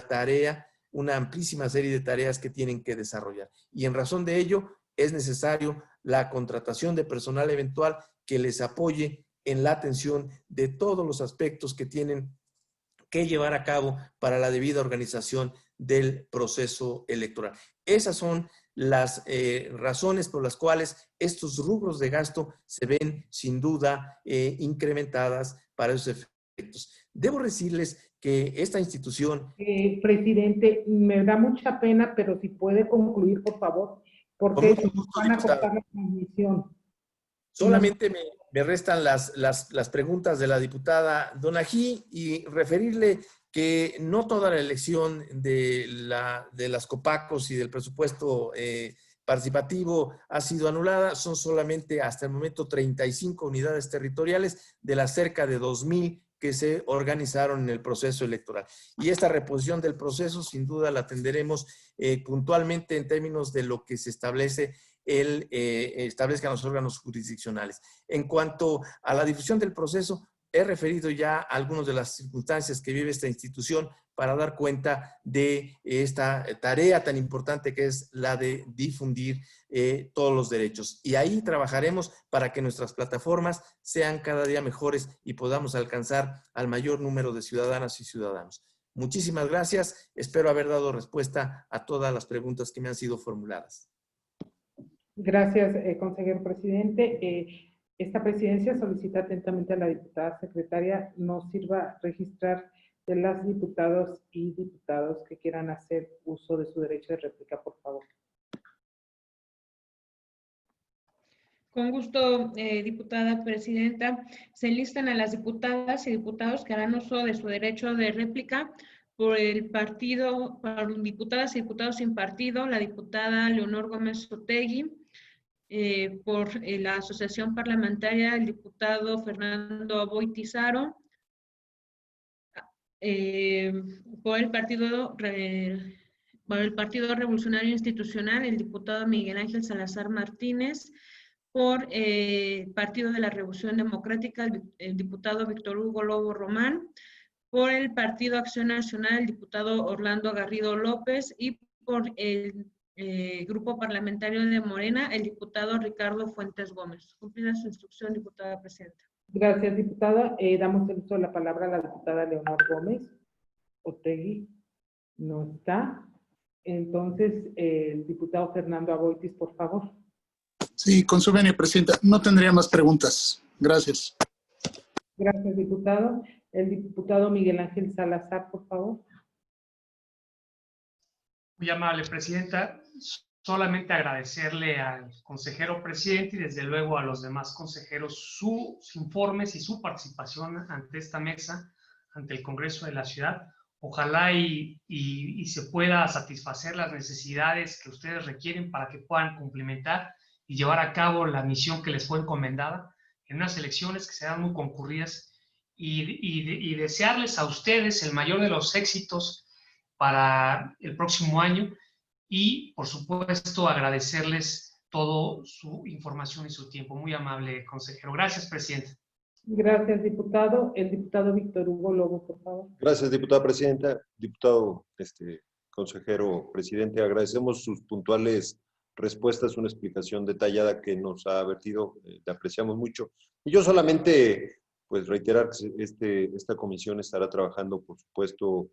serie de tareas que tienen que desarrollar. Y en razón de ello, es necesario la contratación de personal eventual que les apoye en la atención de todos los aspectos que tienen que llevar a cabo para la debida organización del proceso electoral. Esas son las razones por las cuales estos rubros de gasto se ven sin duda incrementadas para esos efectos. Debo decirles que esta institución... Presidente, me da mucha pena, pero si puede concluir, por favor, porque van a cortar la transmisión. Solamente me restan las preguntas de la diputada Donají y referirle que no toda la elección de las Copacos y del presupuesto participativo ha sido anulada. Son solamente hasta el momento 35 unidades territoriales de las cerca de 2,000 que se organizaron en el proceso electoral. Y esta reposición del proceso sin duda la atenderemos puntualmente en términos de lo que se establezcan los órganos jurisdiccionales. En cuanto a la difusión del proceso, he referido ya a algunas de las circunstancias que vive esta institución para dar cuenta de esta tarea tan importante que es la de difundir todos los derechos. Y ahí trabajaremos para que nuestras plataformas sean cada día mejores y podamos alcanzar al mayor número de ciudadanas y ciudadanos. Muchísimas gracias. Espero haber dado respuesta a todas las preguntas que me han sido formuladas. Gracias, consejero presidente. Esta presidencia solicita atentamente a la diputada secretaria nos sirva registrar de las diputados y diputados que quieran hacer uso de su derecho de réplica, por favor. Con gusto, diputada presidenta. Se enlistan a las diputadas y diputados que harán uso de su derecho de réplica por el partido, por diputadas y diputados sin partido, la diputada Leonor Gómez Otegui, por la asociación parlamentaria, el diputado Fernando Aboy Tizaro, por el Partido Revolucionario Institucional, el diputado Miguel Ángel Salazar Martínez, por Partido de la Revolución Democrática, el diputado Víctor Hugo Lobo Román, por el Partido Acción Nacional, el diputado Orlando Garrido López, y por el Grupo Parlamentario de Morena, el diputado Ricardo Fuentes Gómez. Cumplida su instrucción, diputada presidenta. Gracias, diputada. Damos el uso de la palabra a la diputada Leonor Gómez Otegui. No está. Entonces, el diputado Fernando Aboitis, por favor. Sí, con su venia, presidenta. No tendría más preguntas. Gracias. Gracias, diputado. El diputado Miguel Ángel Salazar, por favor. Muy amable, presidenta. Solamente agradecerle al consejero presidente y desde luego a los demás consejeros sus informes y su participación ante esta mesa, ante el Congreso de la Ciudad. Ojalá y se pueda satisfacer las necesidades que ustedes requieren para que puedan cumplimentar y llevar a cabo la misión que les fue encomendada en unas elecciones que serán muy concurridas y desearles a ustedes el mayor de los éxitos para el próximo año y, por supuesto, agradecerles toda su información y su tiempo. Muy amable, consejero. Gracias, presidente. Gracias, diputado. El diputado Víctor Hugo Lobo, por favor. Gracias, diputada presidenta. Diputado, consejero presidente, agradecemos sus puntuales respuestas, una explicación detallada que nos ha vertido, le apreciamos mucho. Y yo solamente, pues, reiterar que esta comisión estará trabajando, por supuesto,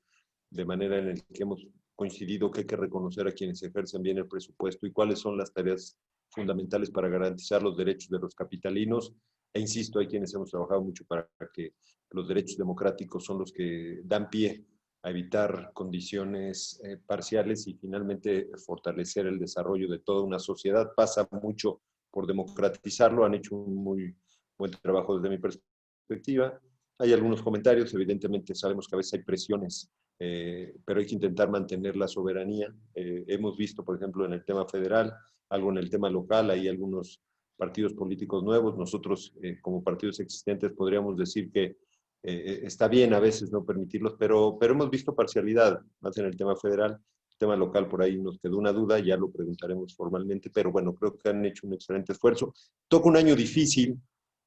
de manera en la que hemos coincidido que hay que reconocer a quienes ejercen bien el presupuesto y cuáles son las tareas fundamentales para garantizar los derechos de los capitalinos. E insisto, hay quienes hemos trabajado mucho para que los derechos democráticos son los que dan pie a evitar condiciones parciales y finalmente fortalecer el desarrollo de toda una sociedad. Pasa mucho por democratizarlo, han hecho un muy buen trabajo desde mi perspectiva. Hay algunos comentarios, evidentemente sabemos que a veces hay presiones, pero hay que intentar mantener la soberanía. Hemos visto, por ejemplo, en el tema federal, algo en el tema local, hay algunos partidos políticos nuevos. Nosotros, como partidos existentes, podríamos decir que está bien a veces no permitirlos, pero hemos visto parcialidad, más en el tema federal. El tema local, por ahí nos quedó una duda, ya lo preguntaremos formalmente, pero bueno, creo que han hecho un excelente esfuerzo. Toca un año difícil,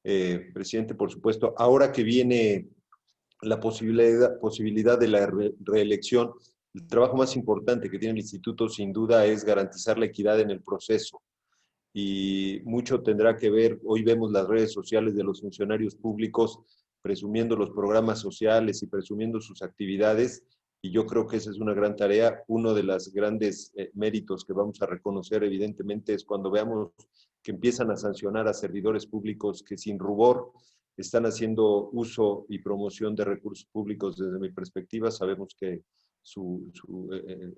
presidente, por supuesto. Ahora que viene la posibilidad de la reelección, el trabajo más importante que tiene el instituto, sin duda, es garantizar la equidad en el proceso. Y mucho tendrá que ver, hoy vemos las redes sociales de los funcionarios públicos presumiendo los programas sociales y presumiendo sus actividades, y yo creo que esa es una gran tarea. Uno de los grandes méritos que vamos a reconocer, evidentemente, es cuando veamos que empiezan a sancionar a servidores públicos que sin rubor están haciendo uso y promoción de recursos públicos. Desde mi perspectiva, sabemos que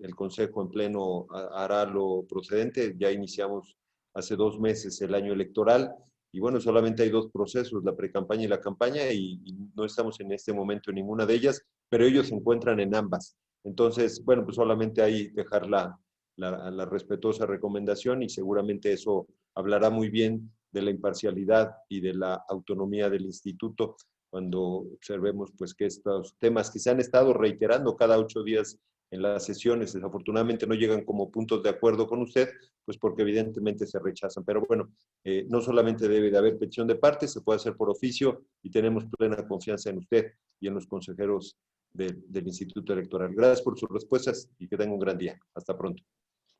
el Consejo en pleno hará lo procedente. Ya iniciamos hace 2 meses el año electoral, y bueno, solamente hay 2 procesos, la precampaña y la campaña, y no estamos en este momento en ninguna de ellas, pero ellos se encuentran en ambas. Entonces, bueno, pues solamente hay dejar la respetuosa recomendación, y seguramente eso hablará muy bien de la imparcialidad y de la autonomía del instituto cuando observemos pues que estos temas que se han estado reiterando cada 8 días en las sesiones. Desafortunadamente no llegan como puntos de acuerdo con usted, pues porque evidentemente se rechazan. Pero bueno, no solamente debe de haber petición de parte, se puede hacer por oficio y tenemos plena confianza en usted y en los consejeros del Instituto Electoral. Gracias por sus respuestas y que tenga un gran día. Hasta pronto.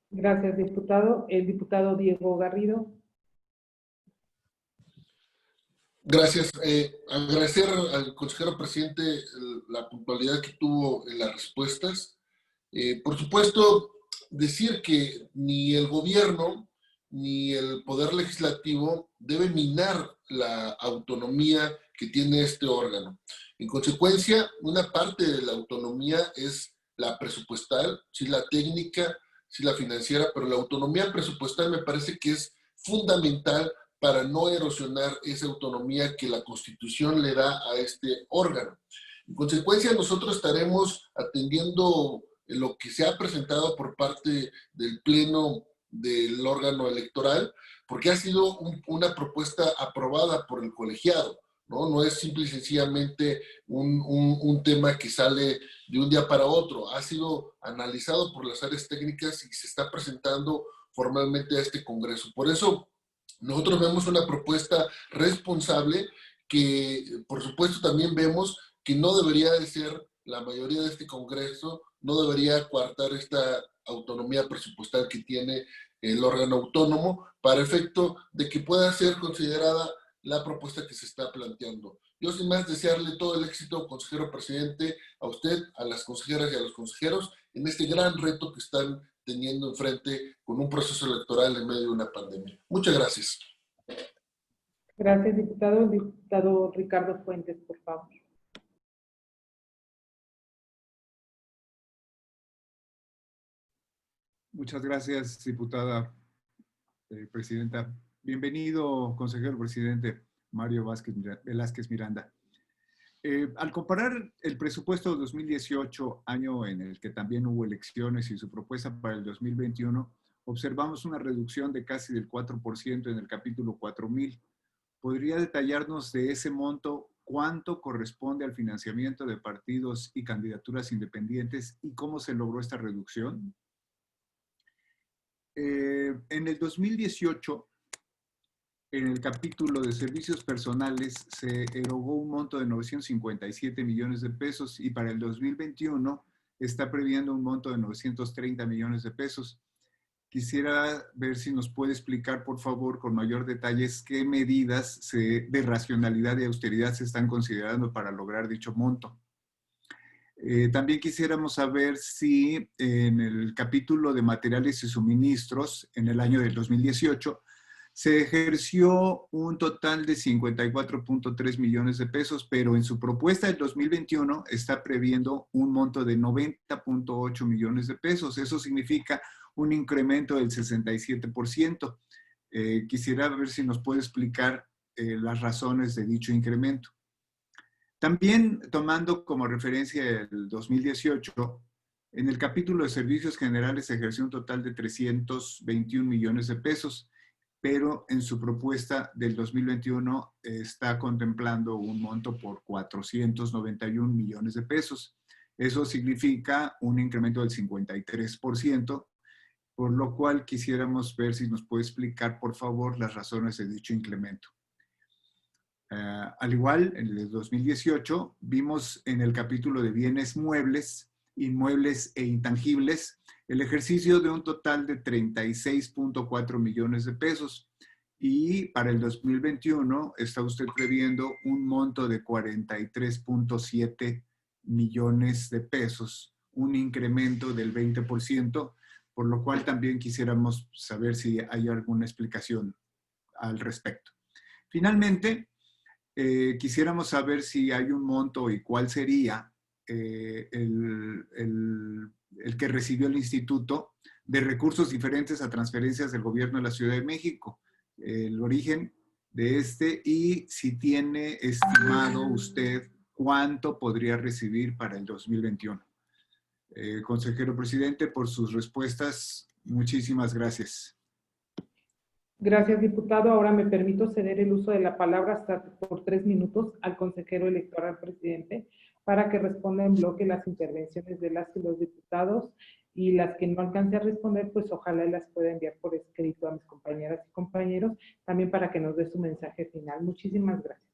Gracias, diputado. El diputado Diego Garrido. Gracias. Agradecer al consejero presidente la puntualidad que tuvo en las respuestas. Por supuesto, decir que ni el gobierno ni el poder legislativo debe minar la autonomía que tiene este órgano. En consecuencia, una parte de la autonomía es la presupuestal, sí la técnica, sí la financiera, pero la autonomía presupuestal me parece que es fundamental para no erosionar esa autonomía que la Constitución le da a este órgano. En consecuencia, nosotros estaremos atendiendo lo que se ha presentado por parte del Pleno del órgano electoral, porque ha sido una propuesta aprobada por el colegiado, ¿no? No es simple y sencillamente un tema que sale de un día para otro. Ha sido analizado por las áreas técnicas y se está presentando formalmente a este Congreso. Por eso, nosotros vemos una propuesta responsable que, por supuesto, también vemos que no debería de ser la mayoría de este Congreso, no debería coartar esta autonomía presupuestal que tiene el órgano autónomo para efecto de que pueda ser considerada la propuesta que se está planteando. Yo, sin más, desearle todo el éxito, consejero presidente, a usted, a las consejeras y a los consejeros en este gran reto que están teniendo enfrente con un proceso electoral en medio de una pandemia. Muchas gracias. Gracias, diputado. El diputado Ricardo Fuentes, por favor. Muchas gracias, diputada presidenta. Bienvenido, consejero presidente Mario Velázquez Miranda. Al comparar el presupuesto de 2018, año en el que también hubo elecciones, y su propuesta para el 2021, observamos una reducción de casi del 4% en el capítulo 4000. ¿Podría detallarnos de ese monto cuánto corresponde al financiamiento de partidos y candidaturas independientes y cómo se logró esta reducción? En el 2018, en el capítulo de servicios personales, se erogó un monto de 957 millones de pesos y para el 2021 está previendo un monto de 930 millones de pesos. Quisiera ver si nos puede explicar, por favor, con mayor detalles, qué medidas de racionalidad y austeridad se están considerando para lograr dicho monto. También quisiéramos saber si en el capítulo de materiales y suministros, en el año del 2018, se ejerció un total de 54.3 millones de pesos, pero en su propuesta del 2021 está previendo un monto de 90.8 millones de pesos. Eso significa un incremento del 67%. Quisiera ver si nos puede explicar las razones de dicho incremento. También, tomando como referencia el 2018, en el capítulo de servicios generales se ejerció un total de 321 millones de pesos, pero en su propuesta del 2021 está contemplando un monto por 491 millones de pesos. Eso significa un incremento del 53%, por lo cual quisiéramos ver si nos puede explicar, por favor, las razones de dicho incremento. Al igual, en el 2018, vimos en el capítulo de bienes muebles, inmuebles e intangibles, el ejercicio de un total de 36.4 millones de pesos. Y para el 2021 está usted previendo un monto de 43.7 millones de pesos, un incremento del 20%, por lo cual también quisiéramos saber si hay alguna explicación al respecto. Finalmente, quisiéramos saber si hay un monto y cuál sería el que recibió el instituto de recursos diferentes a transferencias del gobierno de la Ciudad de México, el origen de este y si tiene estimado usted cuánto podría recibir para el 2021. Consejero presidente, por sus respuestas, muchísimas gracias. Gracias, diputado. Ahora me permito ceder el uso de la palabra hasta por 3 minutos al consejero electoral presidente para que responda en bloque las intervenciones de las y los diputados, y las que no alcance a responder, pues ojalá las pueda enviar por escrito a mis compañeras y compañeros, también para que nos dé su mensaje final. Muchísimas gracias.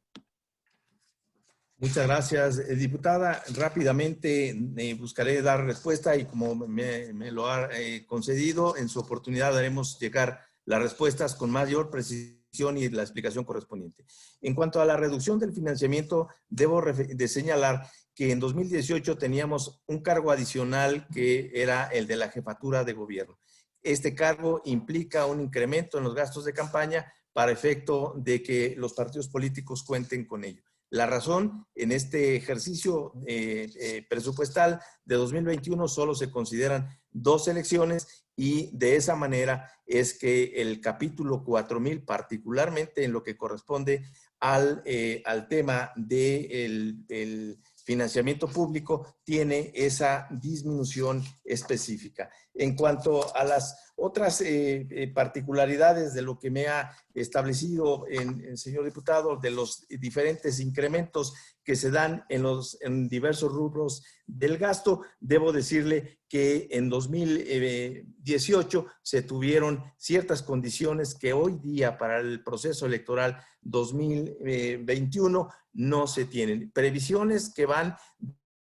Muchas gracias, diputada. Rápidamente buscaré dar respuesta y como me lo ha concedido, en su oportunidad haremos llegar las respuestas con mayor precisión y la explicación correspondiente. En cuanto a la reducción del financiamiento, debo de señalar que en 2018 teníamos un cargo adicional que era el de la jefatura de gobierno. Este cargo implica un incremento en los gastos de campaña para efecto de que los partidos políticos cuenten con ello. La razón, en este ejercicio presupuestal de 2021 solo se consideran 2 elecciones y de esa manera es que el capítulo 4000, particularmente en lo que corresponde al tema del financiamiento público, tiene esa disminución específica. En cuanto a las otras particularidades de lo que me ha establecido el señor diputado, de los diferentes incrementos que se dan en diversos rubros del gasto, debo decirle que en 2018 se tuvieron ciertas condiciones que hoy día para el proceso electoral 2021 no se tienen. Previsiones que van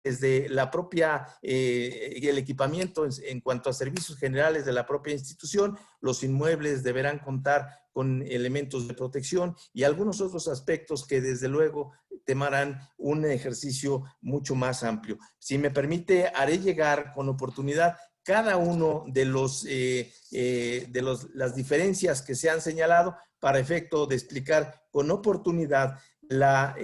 desde la propia, el equipamiento en cuanto a servicios generales de la propia institución, los inmuebles deberán contar con elementos de protección y algunos otros aspectos que desde luego tomarán un ejercicio mucho más amplio. Si me permite, haré llegar con oportunidad cada uno de las diferencias que se han señalado para efecto de explicar con oportunidad la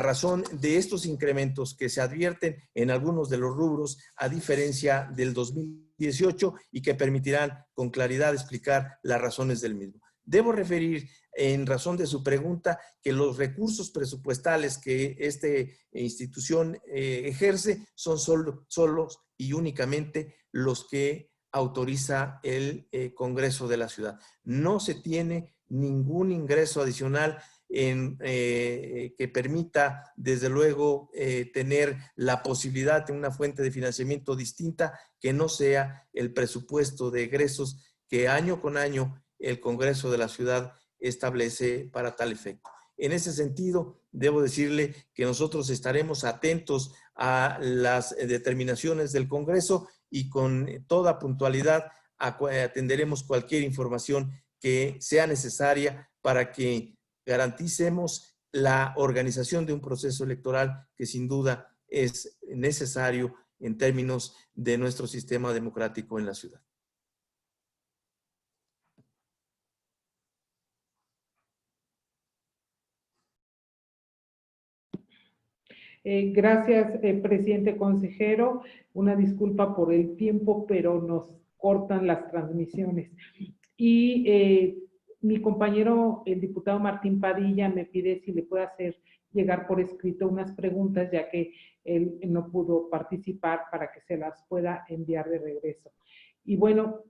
razón de estos incrementos que se advierten en algunos de los rubros a diferencia del 2018 y que permitirán con claridad explicar las razones del mismo. Debo referir, en razón de su pregunta, que los recursos presupuestales que esta institución ejerce son solos y únicamente los que autoriza el Congreso de la Ciudad. No se tiene ningún ingreso adicional que permita, desde luego, tener la posibilidad de una fuente de financiamiento distinta que no sea el presupuesto de egresos que año con año el Congreso de la Ciudad establece para tal efecto. En ese sentido, debo decirle que nosotros estaremos atentos a las determinaciones del Congreso y con toda puntualidad atenderemos cualquier información que sea necesaria para que garanticemos la organización de un proceso electoral que sin duda es necesario en términos de nuestro sistema democrático en la ciudad. Gracias, presidente consejero. Una disculpa por el tiempo, pero nos cortan las transmisiones. Y mi compañero, el diputado Martín Padilla, me pide si le puedo hacer llegar por escrito unas preguntas, ya que él no pudo participar, para que se las pueda enviar de regreso. Y bueno,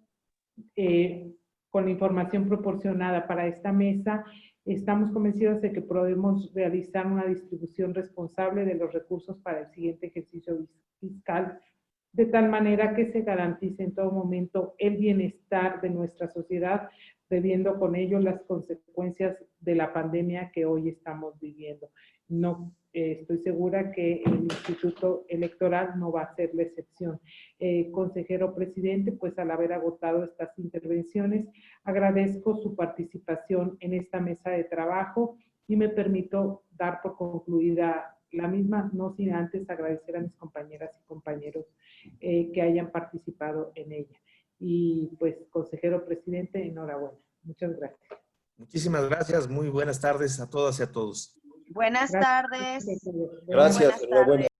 con la información proporcionada para esta mesa, estamos convencidos de que podemos realizar una distribución responsable de los recursos para el siguiente ejercicio fiscal, de tal manera que se garantice en todo momento el bienestar de nuestra sociedad, previendo con ello las consecuencias de la pandemia que hoy estamos viviendo. No, estoy segura que el Instituto Electoral no va a ser la excepción. Consejero presidente, pues al haber agotado estas intervenciones, agradezco su participación en esta mesa de trabajo y me permito dar por concluida la misma, no sin antes agradecer a mis compañeras y compañeros que hayan participado en ella. Y pues, consejero presidente, enhorabuena. Muchas gracias. Muchísimas gracias. Muy buenas tardes a todas y a todos. Buenas tardes. Gracias, enhorabuena.